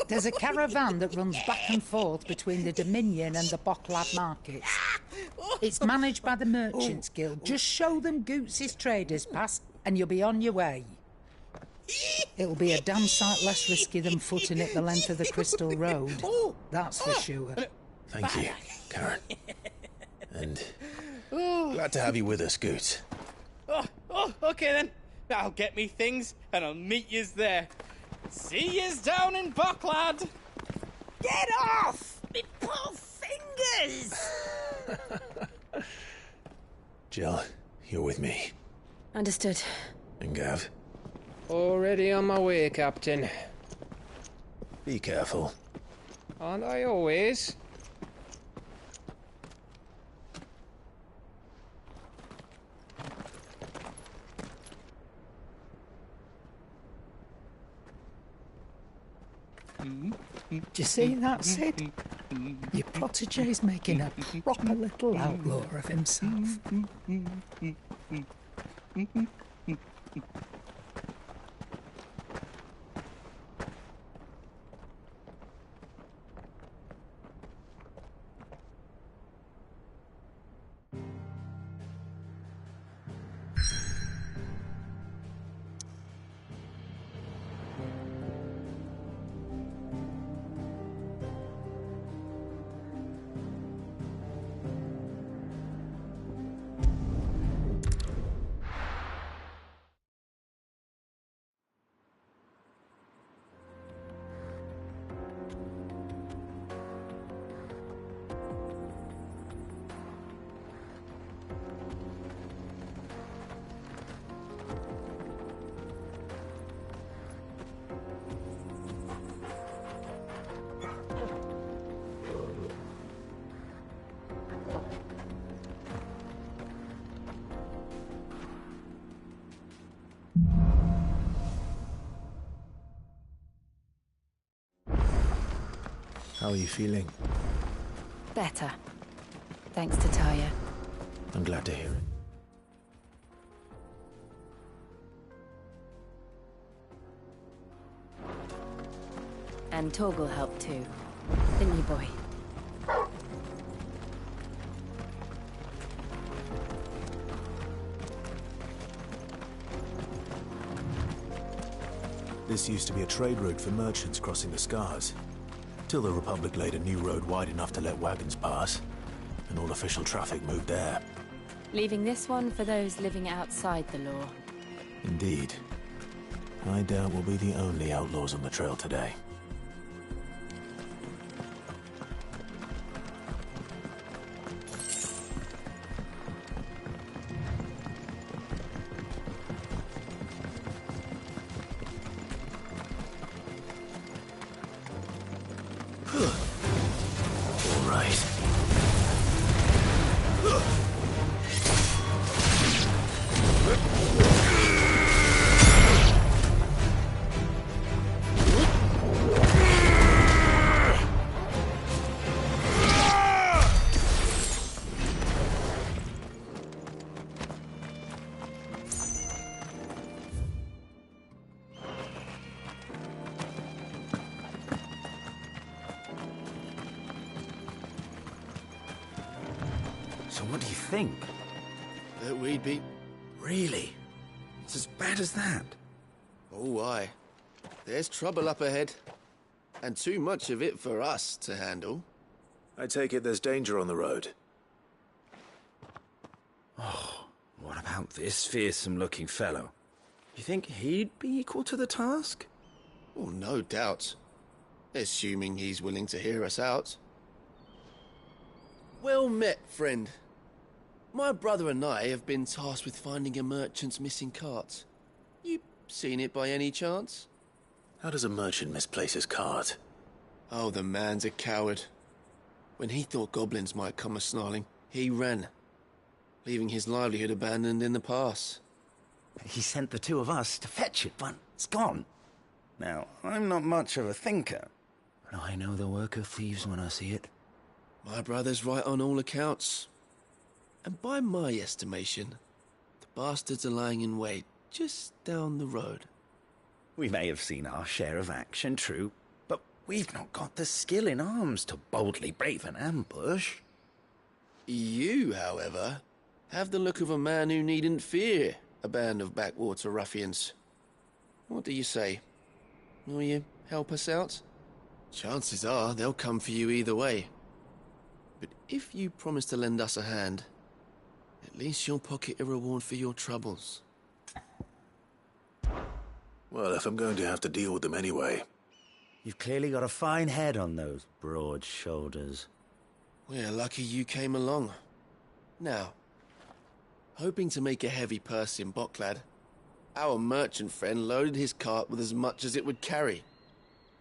There's a caravan that runs back and forth between the Dominion and the Bocklad markets. It's managed by the Merchants Guild. Just show them Goots' traders pass and you'll be on your way. It'll be a damn sight less risky than footing it the length of the Crystal Road. That's for sure. Thank you, Karen. And glad to have you with us, Goots. Oh, okay then. I'll get me things and I'll meet yous there. See yous down in Bocklad. Get off! Me poor fingers! Jill, you're with me. Understood. And Gav? Already on my way, Captain. Be careful. Aren't I always? Do you see that, Sid? Your protege's making a proper little outlaw of himself. How are you feeling? Better. Thanks to Taya. I'm glad to hear it. And Torgal helped too. Didn't you, boy? This used to be a trade route for merchants crossing the Scars, till the Republic laid a new road wide enough to let wagons pass, and all official traffic moved there. Leaving this one for those living outside the law. Indeed. I doubt we'll be the only outlaws on the trail today. All right. So what do you think? That we'd be... Really? It's as bad as that? Oh, aye. There's trouble up ahead. And too much of it for us to handle. I take it there's danger on the road. Oh, what about this fearsome-looking fellow? You think he'd be equal to the task? Oh, no doubt. Assuming he's willing to hear us out. Well met, friend. My brother and I have been tasked with finding a merchant's missing cart. You seen it by any chance? How does a merchant misplace his cart? Oh, the man's a coward. When he thought goblins might come a-snarling, he ran, leaving his livelihood abandoned in the pass. He sent the two of us to fetch it, but it's gone. Now, I'm not much of a thinker, but I know the work of thieves when I see it. My brother's right on all accounts. And by my estimation, the bastards are lying in wait just down the road. We may have seen our share of action, true, but we've not got the skill in arms to boldly brave an ambush. You, however, have the look of a man who needn't fear a band of backwater ruffians. What do you say? Will you help us out? Chances are they'll come for you either way. But if you promise to lend us a hand, at least you'll pocket a reward for your troubles. Well, if I'm going to have to deal with them anyway. You've clearly got a fine head on those broad shoulders. We're lucky you came along. Now, hoping to make a heavy purse in Boklad, our merchant friend loaded his cart with as much as it would carry.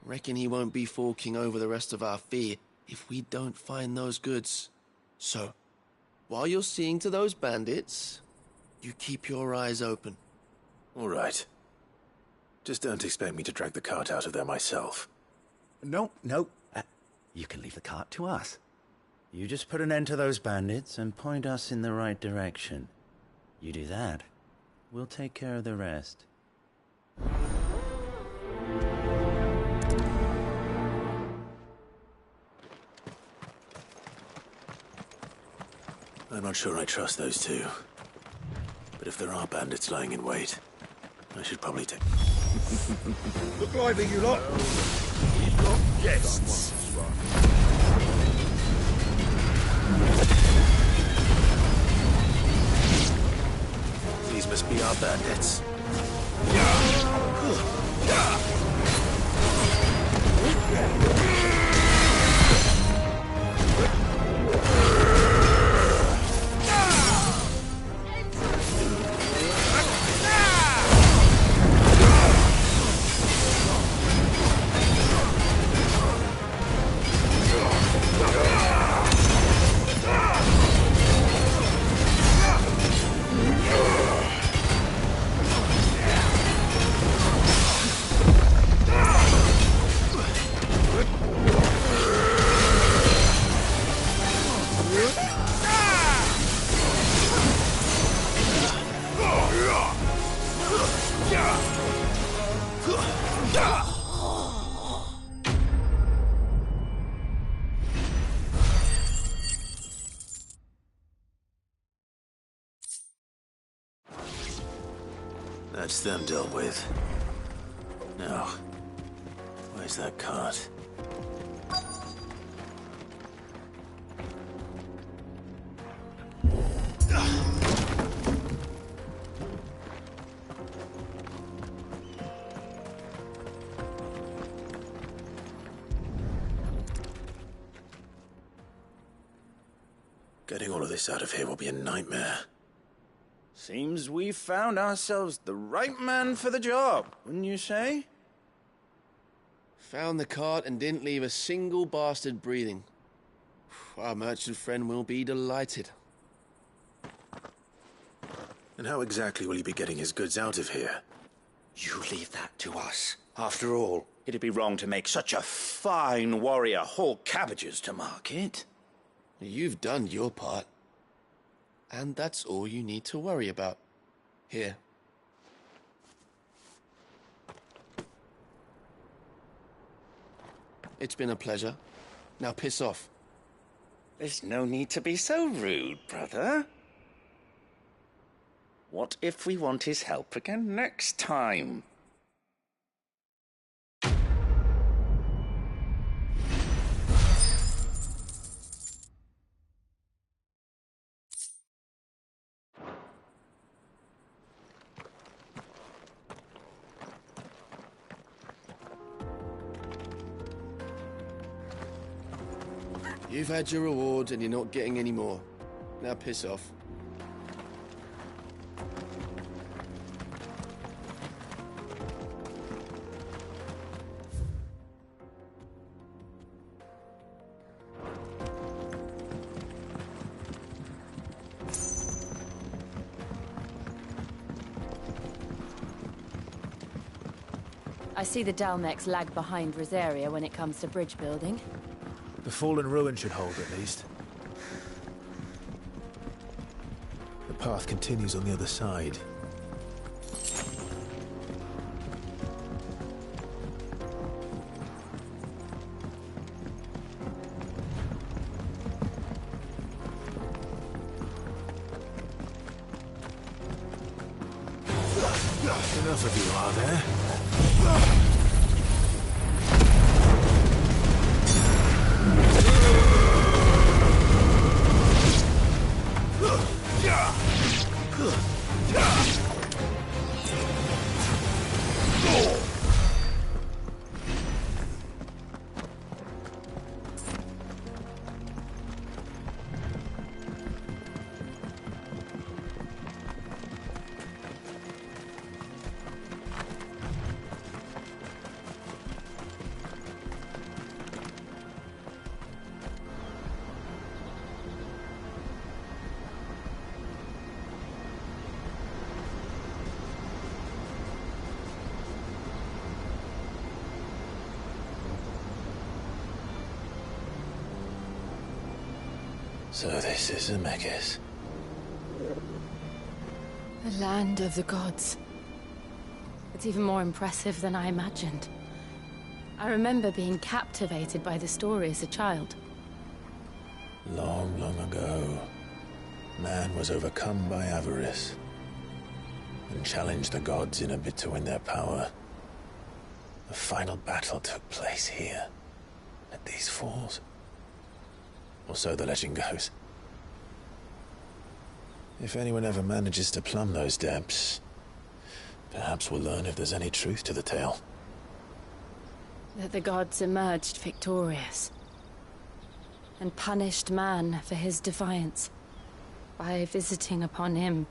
Reckon he won't be forking over the rest of our fee if we don't find those goods. So, while you're seeing to those bandits, you keep your eyes open. All right. Just don't expect me to drag the cart out of there myself. No. You can leave the cart to us. You just put an end to those bandits and point us in the right direction. You do that, we'll take care of the rest. I'm not sure I trust those two. But if there are bandits lying in wait, I should probably take... Look lively, you lot! He's got guests. These must be our bandits. That's them dealt with. Now, where's that cart? Getting all of this out of here will be a nightmare. Seems we've found ourselves the right man for the job, wouldn't you say? Found the cart and didn't leave a single bastard breathing. Our merchant friend will be delighted. And how exactly will he be getting his goods out of here? You leave that to us. After all, it'd be wrong to make such a fine warrior haul cabbages to market. You've done your part. And that's all you need to worry about. Here. It's been a pleasure. Now piss off. There's no need to be so rude, brother. What if we want his help again next time? You've had your reward and you're not getting any more. Now piss off. I see the Dalmex lag behind Rosaria when it comes to bridge building. The fallen ruin should hold, at least. The path continues on the other side. Enough of you, are there? So this is Zemeckis. The land of the gods. It's even more impressive than I imagined. I remember being captivated by the story as a child. Long, long ago, man was overcome by avarice and challenged the gods in a bid to win their power. The final battle took place here, at these falls. Or so the legend goes. If anyone ever manages to plumb those depths, perhaps we'll learn if there's any truth to the tale. That the gods emerged victorious and punished man for his defiance by visiting upon him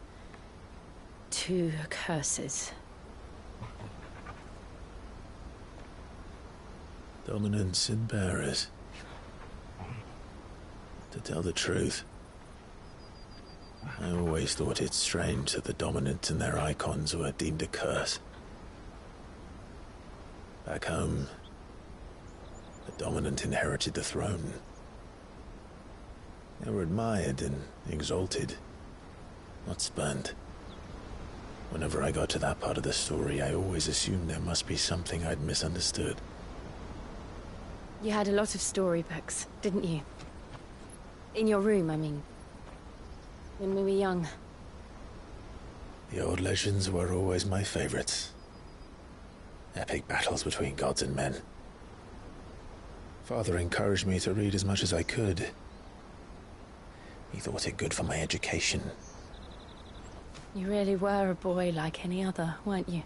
2 curses. Dominants and bearers. To tell the truth, I always thought it strange that the dominant and their icons were deemed a curse. Back home, the dominant inherited the throne. They were admired and exalted, not spurned. Whenever I got to that part of the story, I always assumed there must be something I'd misunderstood. You had a lot of storybooks, didn't you? In your room, I mean. When we were young. The old legends were always my favorites. Epic battles between gods and men. Father encouraged me to read as much as I could. He thought it good for my education. You really were a boy like any other, weren't you?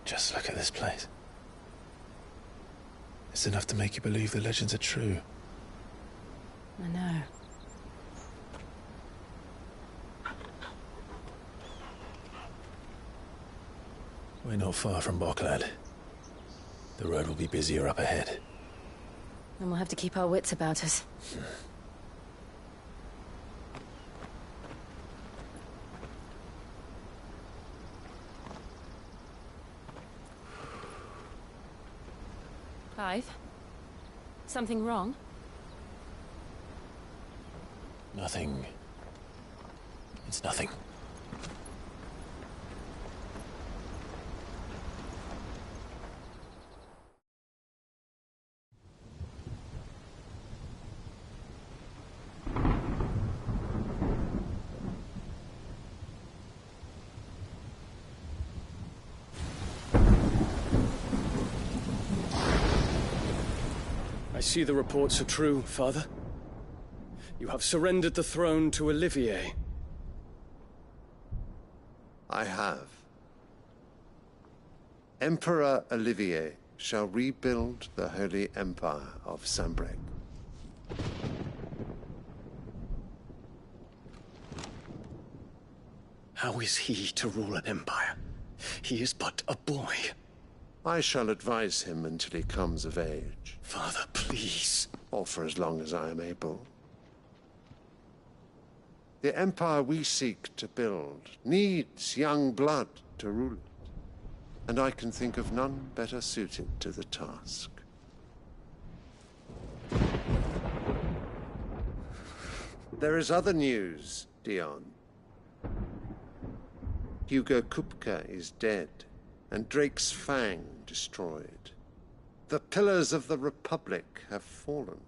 Just look at this place. It's enough to make you believe the legends are true. I know. We're not far from Boklad. The road will be busier up ahead. And we'll have to keep our wits about us. Clive? Something wrong? Nothing. It's nothing. I see the reports are true, Father. You have surrendered the throne to Olivier. I have. Emperor Olivier shall rebuild the Holy Empire of Sanbreque. How is he to rule an empire? He is but a boy. I shall advise him until he comes of age. Father, please. Or for as long as I am able. The empire we seek to build needs young blood to rule it, and I can think of none better suited to the task. There is other news, Dion. Hugo Kupka is dead, and Drake's Fang destroyed. The pillars of the Republic have fallen.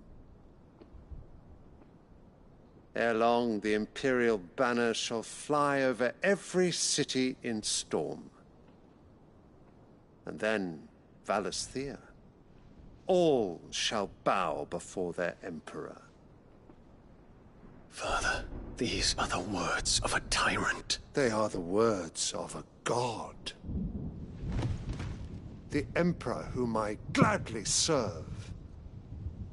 Ere long, the Imperial banner shall fly over every city in Storm. And then Valisthea. All shall bow before their Emperor. Father, these are the words of a tyrant. They are the words of a god. The Emperor whom I gladly serve.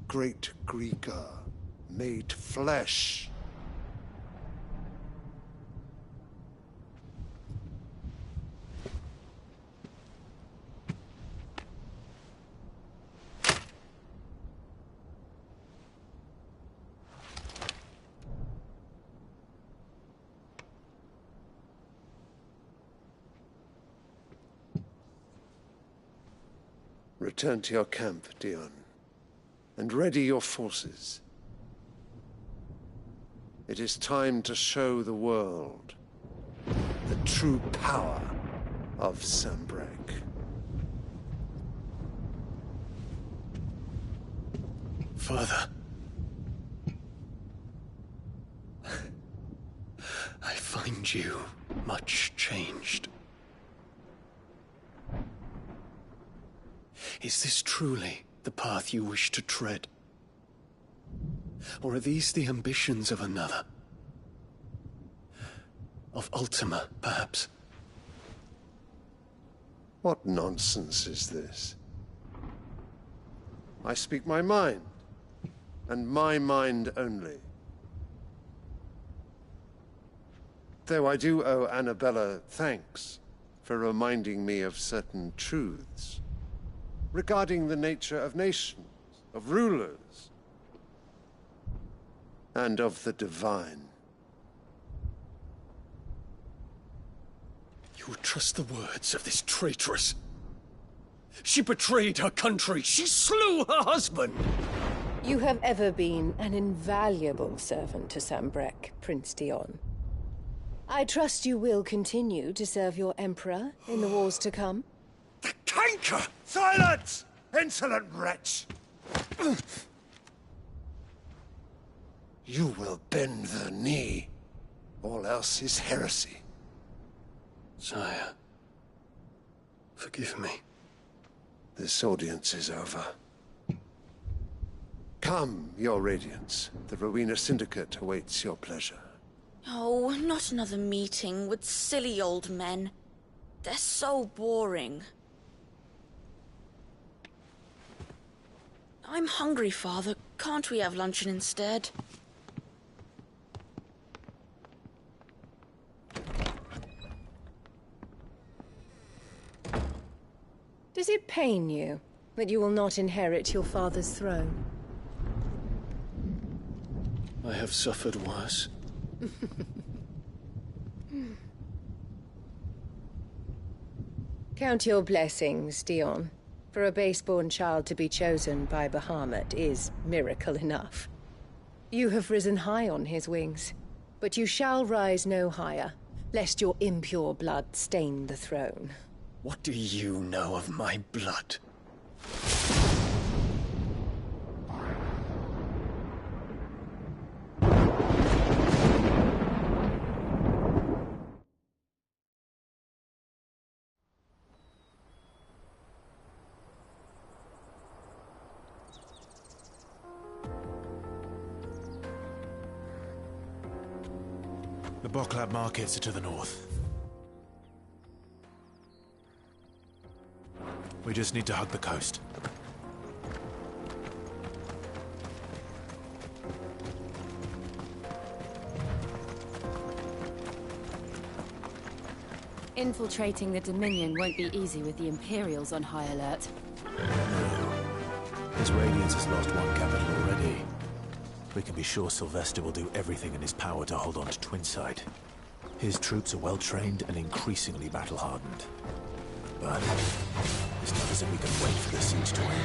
Great Greagor, made flesh. Return to your camp, Dion, and ready your forces. It is time to show the world the true power of Sanbreque. Father. I find you much changed. Is this truly the path you wish to tread? Or are these the ambitions of another? Of Ultima, perhaps? What nonsense is this? I speak my mind, and my mind only. Though I do owe Annabella thanks for reminding me of certain truths regarding the nature of nations, of rulers, and of the divine. You would trust the words of this traitress? She betrayed her country. She slew her husband. You have ever been an invaluable servant to Sanbreque, Prince Dion. I trust you will continue to serve your Emperor in the wars to come. The canker! Silence! Insolent wretch! you will bend the knee. All else is heresy. Sire, forgive me. This audience is over. Come, Your Radiance. The Rowena Syndicate awaits your pleasure. Oh, not another meeting with silly old men. They're so boring. I'm hungry, Father. Can't we have luncheon instead? Does it pain you that you will not inherit your father's throne? I have suffered worse. Count your blessings, Dion. For a base-born child to be chosen by Bahamut is miracle enough. You have risen high on his wings, but you shall rise no higher, lest your impure blood stain the throne. What do you know of my blood? The Boklab markets are to the north. We just need to hug the coast. Infiltrating the Dominion won't be easy with the Imperials on high alert. His Radiance has lost one capital already. We can be sure Sylvester will do everything in his power to hold on to Twinside. His troops are well-trained and increasingly battle-hardened. But it's not as if we can wait for the siege to end.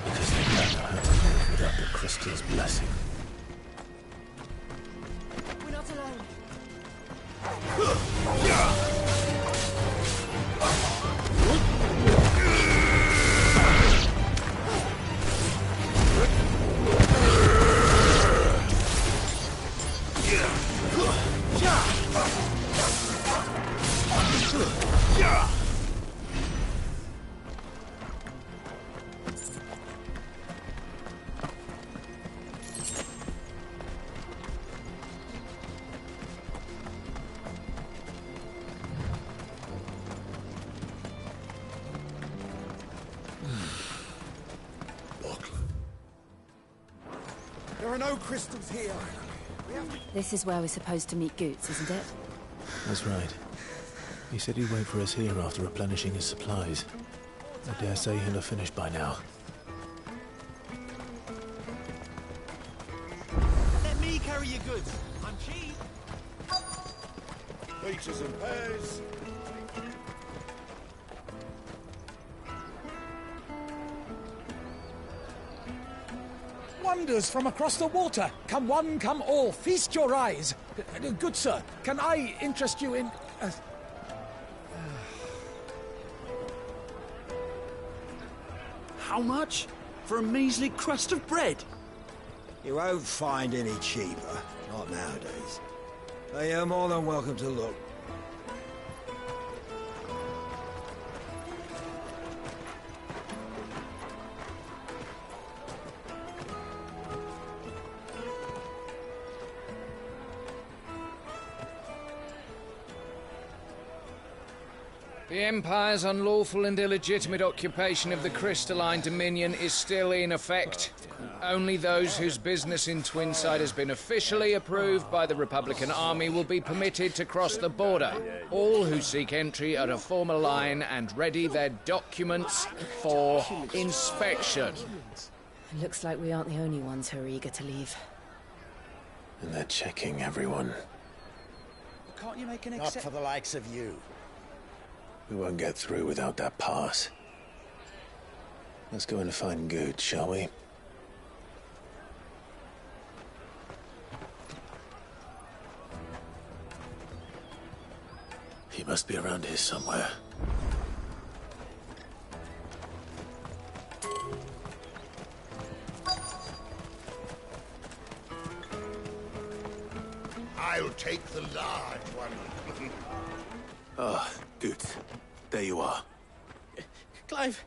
Because they don't know how to live without the crystal's blessing. We're not alone. There are no crystals here. This is where we're supposed to meet Goots, isn't it? That's right. He said he'd wait for us here after replenishing his supplies. I dare say he'll have finished by now. Let me carry your goods. I'm cheap. Peaches and pears. Wonders from across the water. Come one, come all. Feast your eyes. Good sir, can I interest you in... How much? For a measly crust of bread? You won't find any cheaper. Not nowadays. But you're more than welcome to look. The Empire's unlawful and illegitimate occupation of the Crystalline Dominion is still in effect. Only those whose business in Twinside has been officially approved by the Republican Army will be permitted to cross the border. All who seek entry are to form a line and ready their documents for inspection. It looks like we aren't the only ones who are eager to leave. And they're checking everyone. Can't you make an Not for the likes of you. We won't get through without that pass. Let's go and find Good, shall we? He must be around here somewhere. I'll take the large one. Ah, Good. There you are. Clive,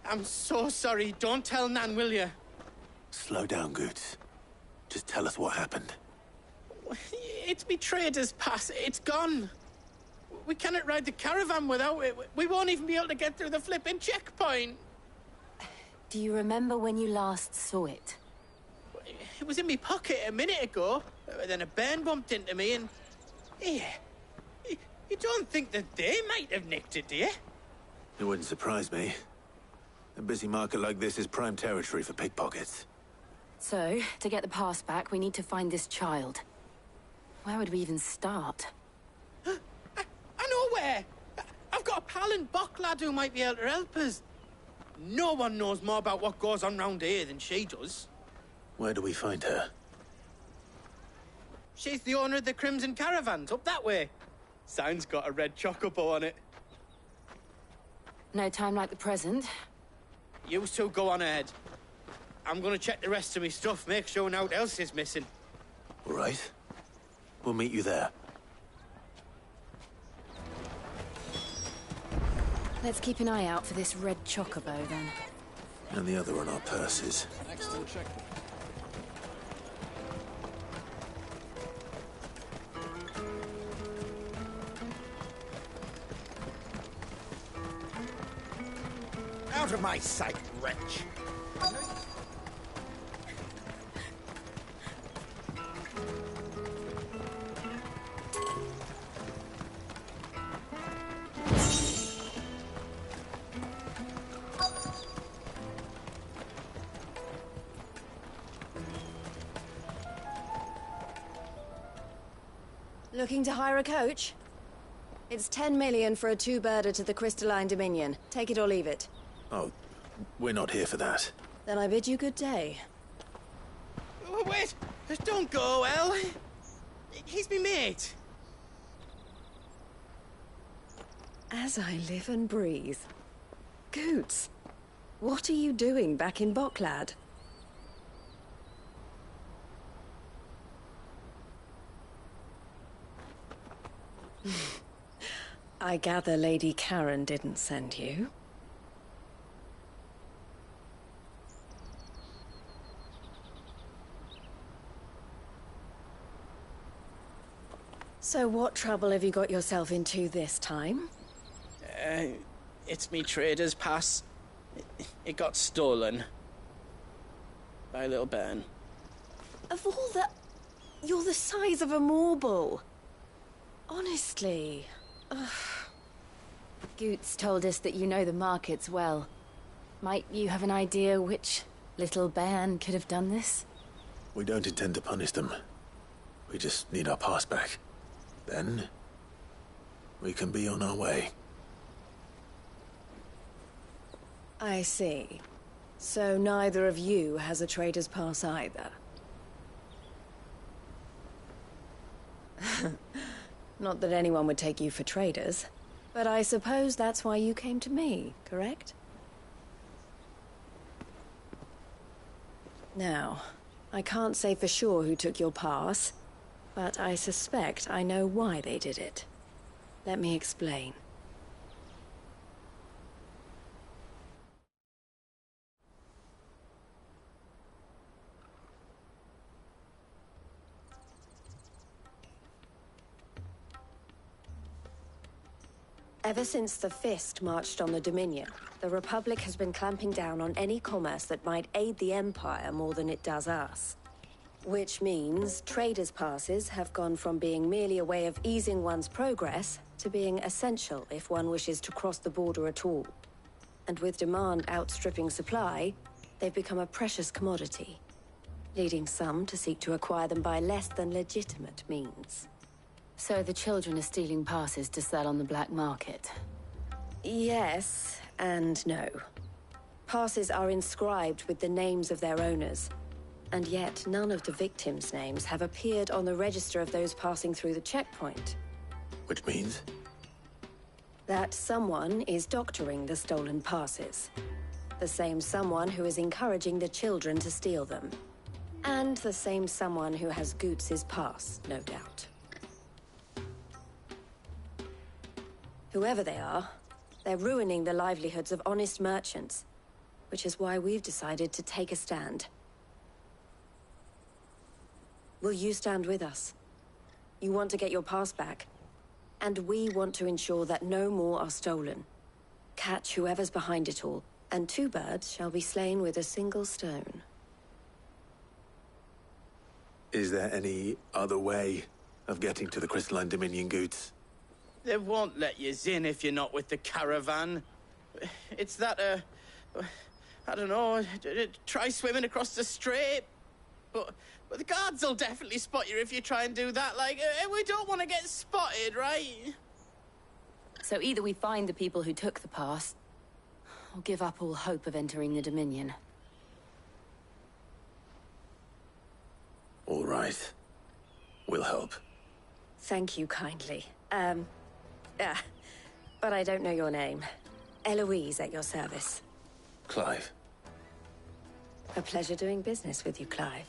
I'm so sorry. Don't tell Nan, will you? Slow down, Good. Just tell us what happened. It's me trader's pass. It's gone. We cannot ride the caravan without it. We won't even be able to get through the flipping checkpoint. Do you remember when you last saw it? It was in my pocket a minute ago. Then a bairn bumped into me and... Yeah. You don't think that they might have nicked it, do you? It wouldn't surprise me. A busy market like this is prime territory for pickpockets. So, to get the pass back, we need to find this child. Where would we even start? I know where! I've got a pal in Bocklad who might be able to help us. No one knows more about what goes on round here than she does. Where do we find her? She's the owner of the Crimson Caravans, up that way. Sign's got a red chocobo on it. No time like the present. You two go on ahead. I'm gonna check the rest of my stuff, make sure naught else is missing. All right. We'll meet you there. Let's keep an eye out for this red chocobo, then. And the other on our purses. Next to the checkpoint. Out of my sight, wretch! Looking to hire a coach? It's 10 million for a two-birder to the Crystalline Dominion. Take it or leave it. Oh, we're not here for that. Then I bid you good day. Oh, wait! Don't go, El. He's me mate. As I live and breathe. Goots, what are you doing back in Bocklad? I gather Lady Karen didn't send you. So what trouble have you got yourself into this time? It's me trader's pass. It got stolen. By a little bairn. Of all the... You're the size of a marble. Honestly. Ugh. Goots told us that you know the markets well. Might you have an idea which little bairn could have done this? We don't intend to punish them. We just need our pass back. Then, we can be on our way. I see. So neither of you has a trader's pass either. Not that anyone would take you for traders, but I suppose that's why you came to me, correct? Now, I can't say for sure who took your pass, but I suspect I know why they did it. Let me explain. Ever since the Fist marched on the Dominion, the Republic has been clamping down on any commerce that might aid the Empire more than it does us. Which means traders' passes have gone from being merely a way of easing one's progress to being essential if one wishes to cross the border at all. And with demand outstripping supply, they've become a precious commodity, leading some to seek to acquire them by less than legitimate means. So the children are stealing passes to sell on the black market? Yes, and no. Passes are inscribed with the names of their owners, and yet none of the victims' names have appeared on the register of those passing through the checkpoint. Which means? That someone is doctoring the stolen passes. The same someone who is encouraging the children to steal them. And the same someone who has Goots' pass, no doubt. Whoever they are, they're ruining the livelihoods of honest merchants, which is why we've decided to take a stand. Will you stand with us? You want to get your pass back, and we want to ensure that no more are stolen. Catch whoever's behind it all, and 2 birds shall be slain with a single stone. Is there any other way of getting to the Crystalline Dominion, Goots? They won't let you in if you're not with the caravan. It's that, I don't know, try swimming across the strait. But the guards will definitely spot you if you try and do that. Like, we don't want to get spotted, right? So either we find the people who took the pass, or give up all hope of entering the Dominion. All right. We'll help. Thank you kindly. But I don't know your name. Eloise at your service. Clive. A pleasure doing business with you, Clive.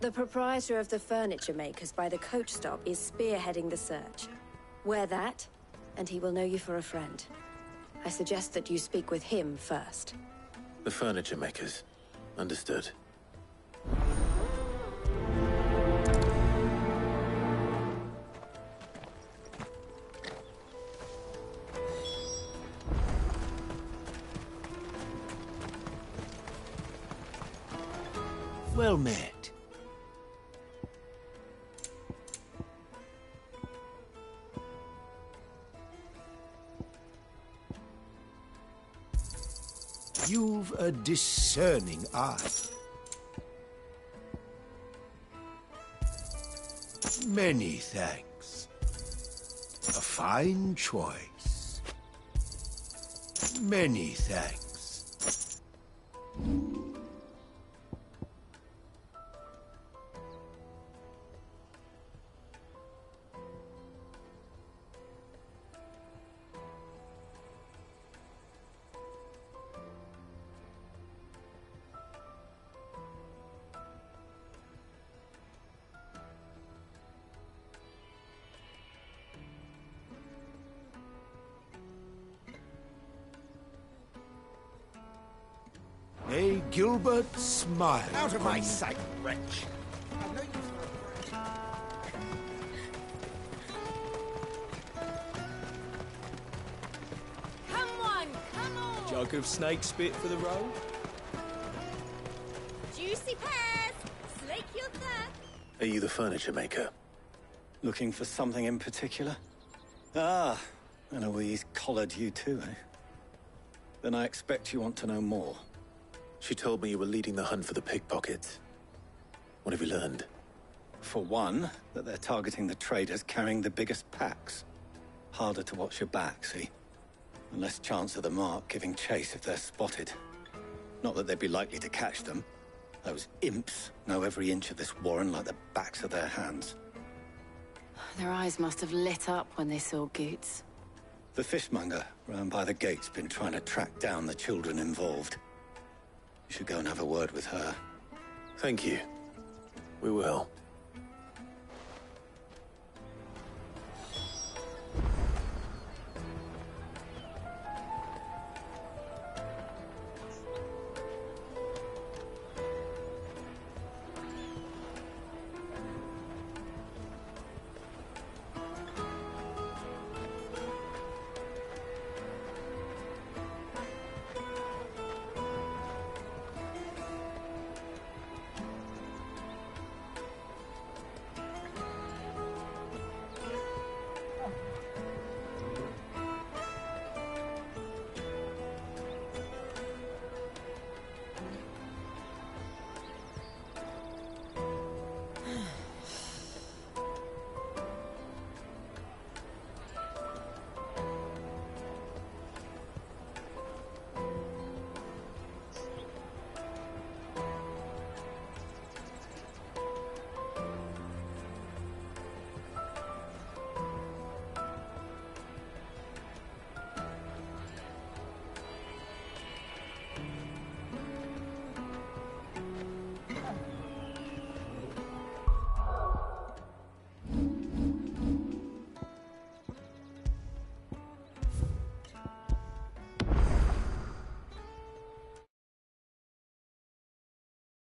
The proprietor of the furniture makers by the coach stop is spearheading the search. Wear that, and he will know you for a friend. I suggest that you speak with him first. The furniture makers. Understood. Well met. You've a discerning eye. Many thanks. A fine choice. Many thanks. May Gilbert smile. Out of my sight, wretch! Come on! Jug of snake spit for the roll? Juicy pears! Slake your thirst! Are you the furniture maker? Looking for something in particular? Ah, Eloise collared you too, eh? Then I expect you want to know more. She told me you were leading the hunt for the pickpockets. What have you learned? For one, that they're targeting the traders carrying the biggest packs. Harder to watch your back, see? And less chance of the mark giving chase if they're spotted. Not that they'd be likely to catch them. Those imps know every inch of this warren like the backs of their hands. Their eyes must have lit up when they saw Goots. The fishmonger round by the gate's been trying to track down the children involved. You should go and have a word with her. Thank you. We will.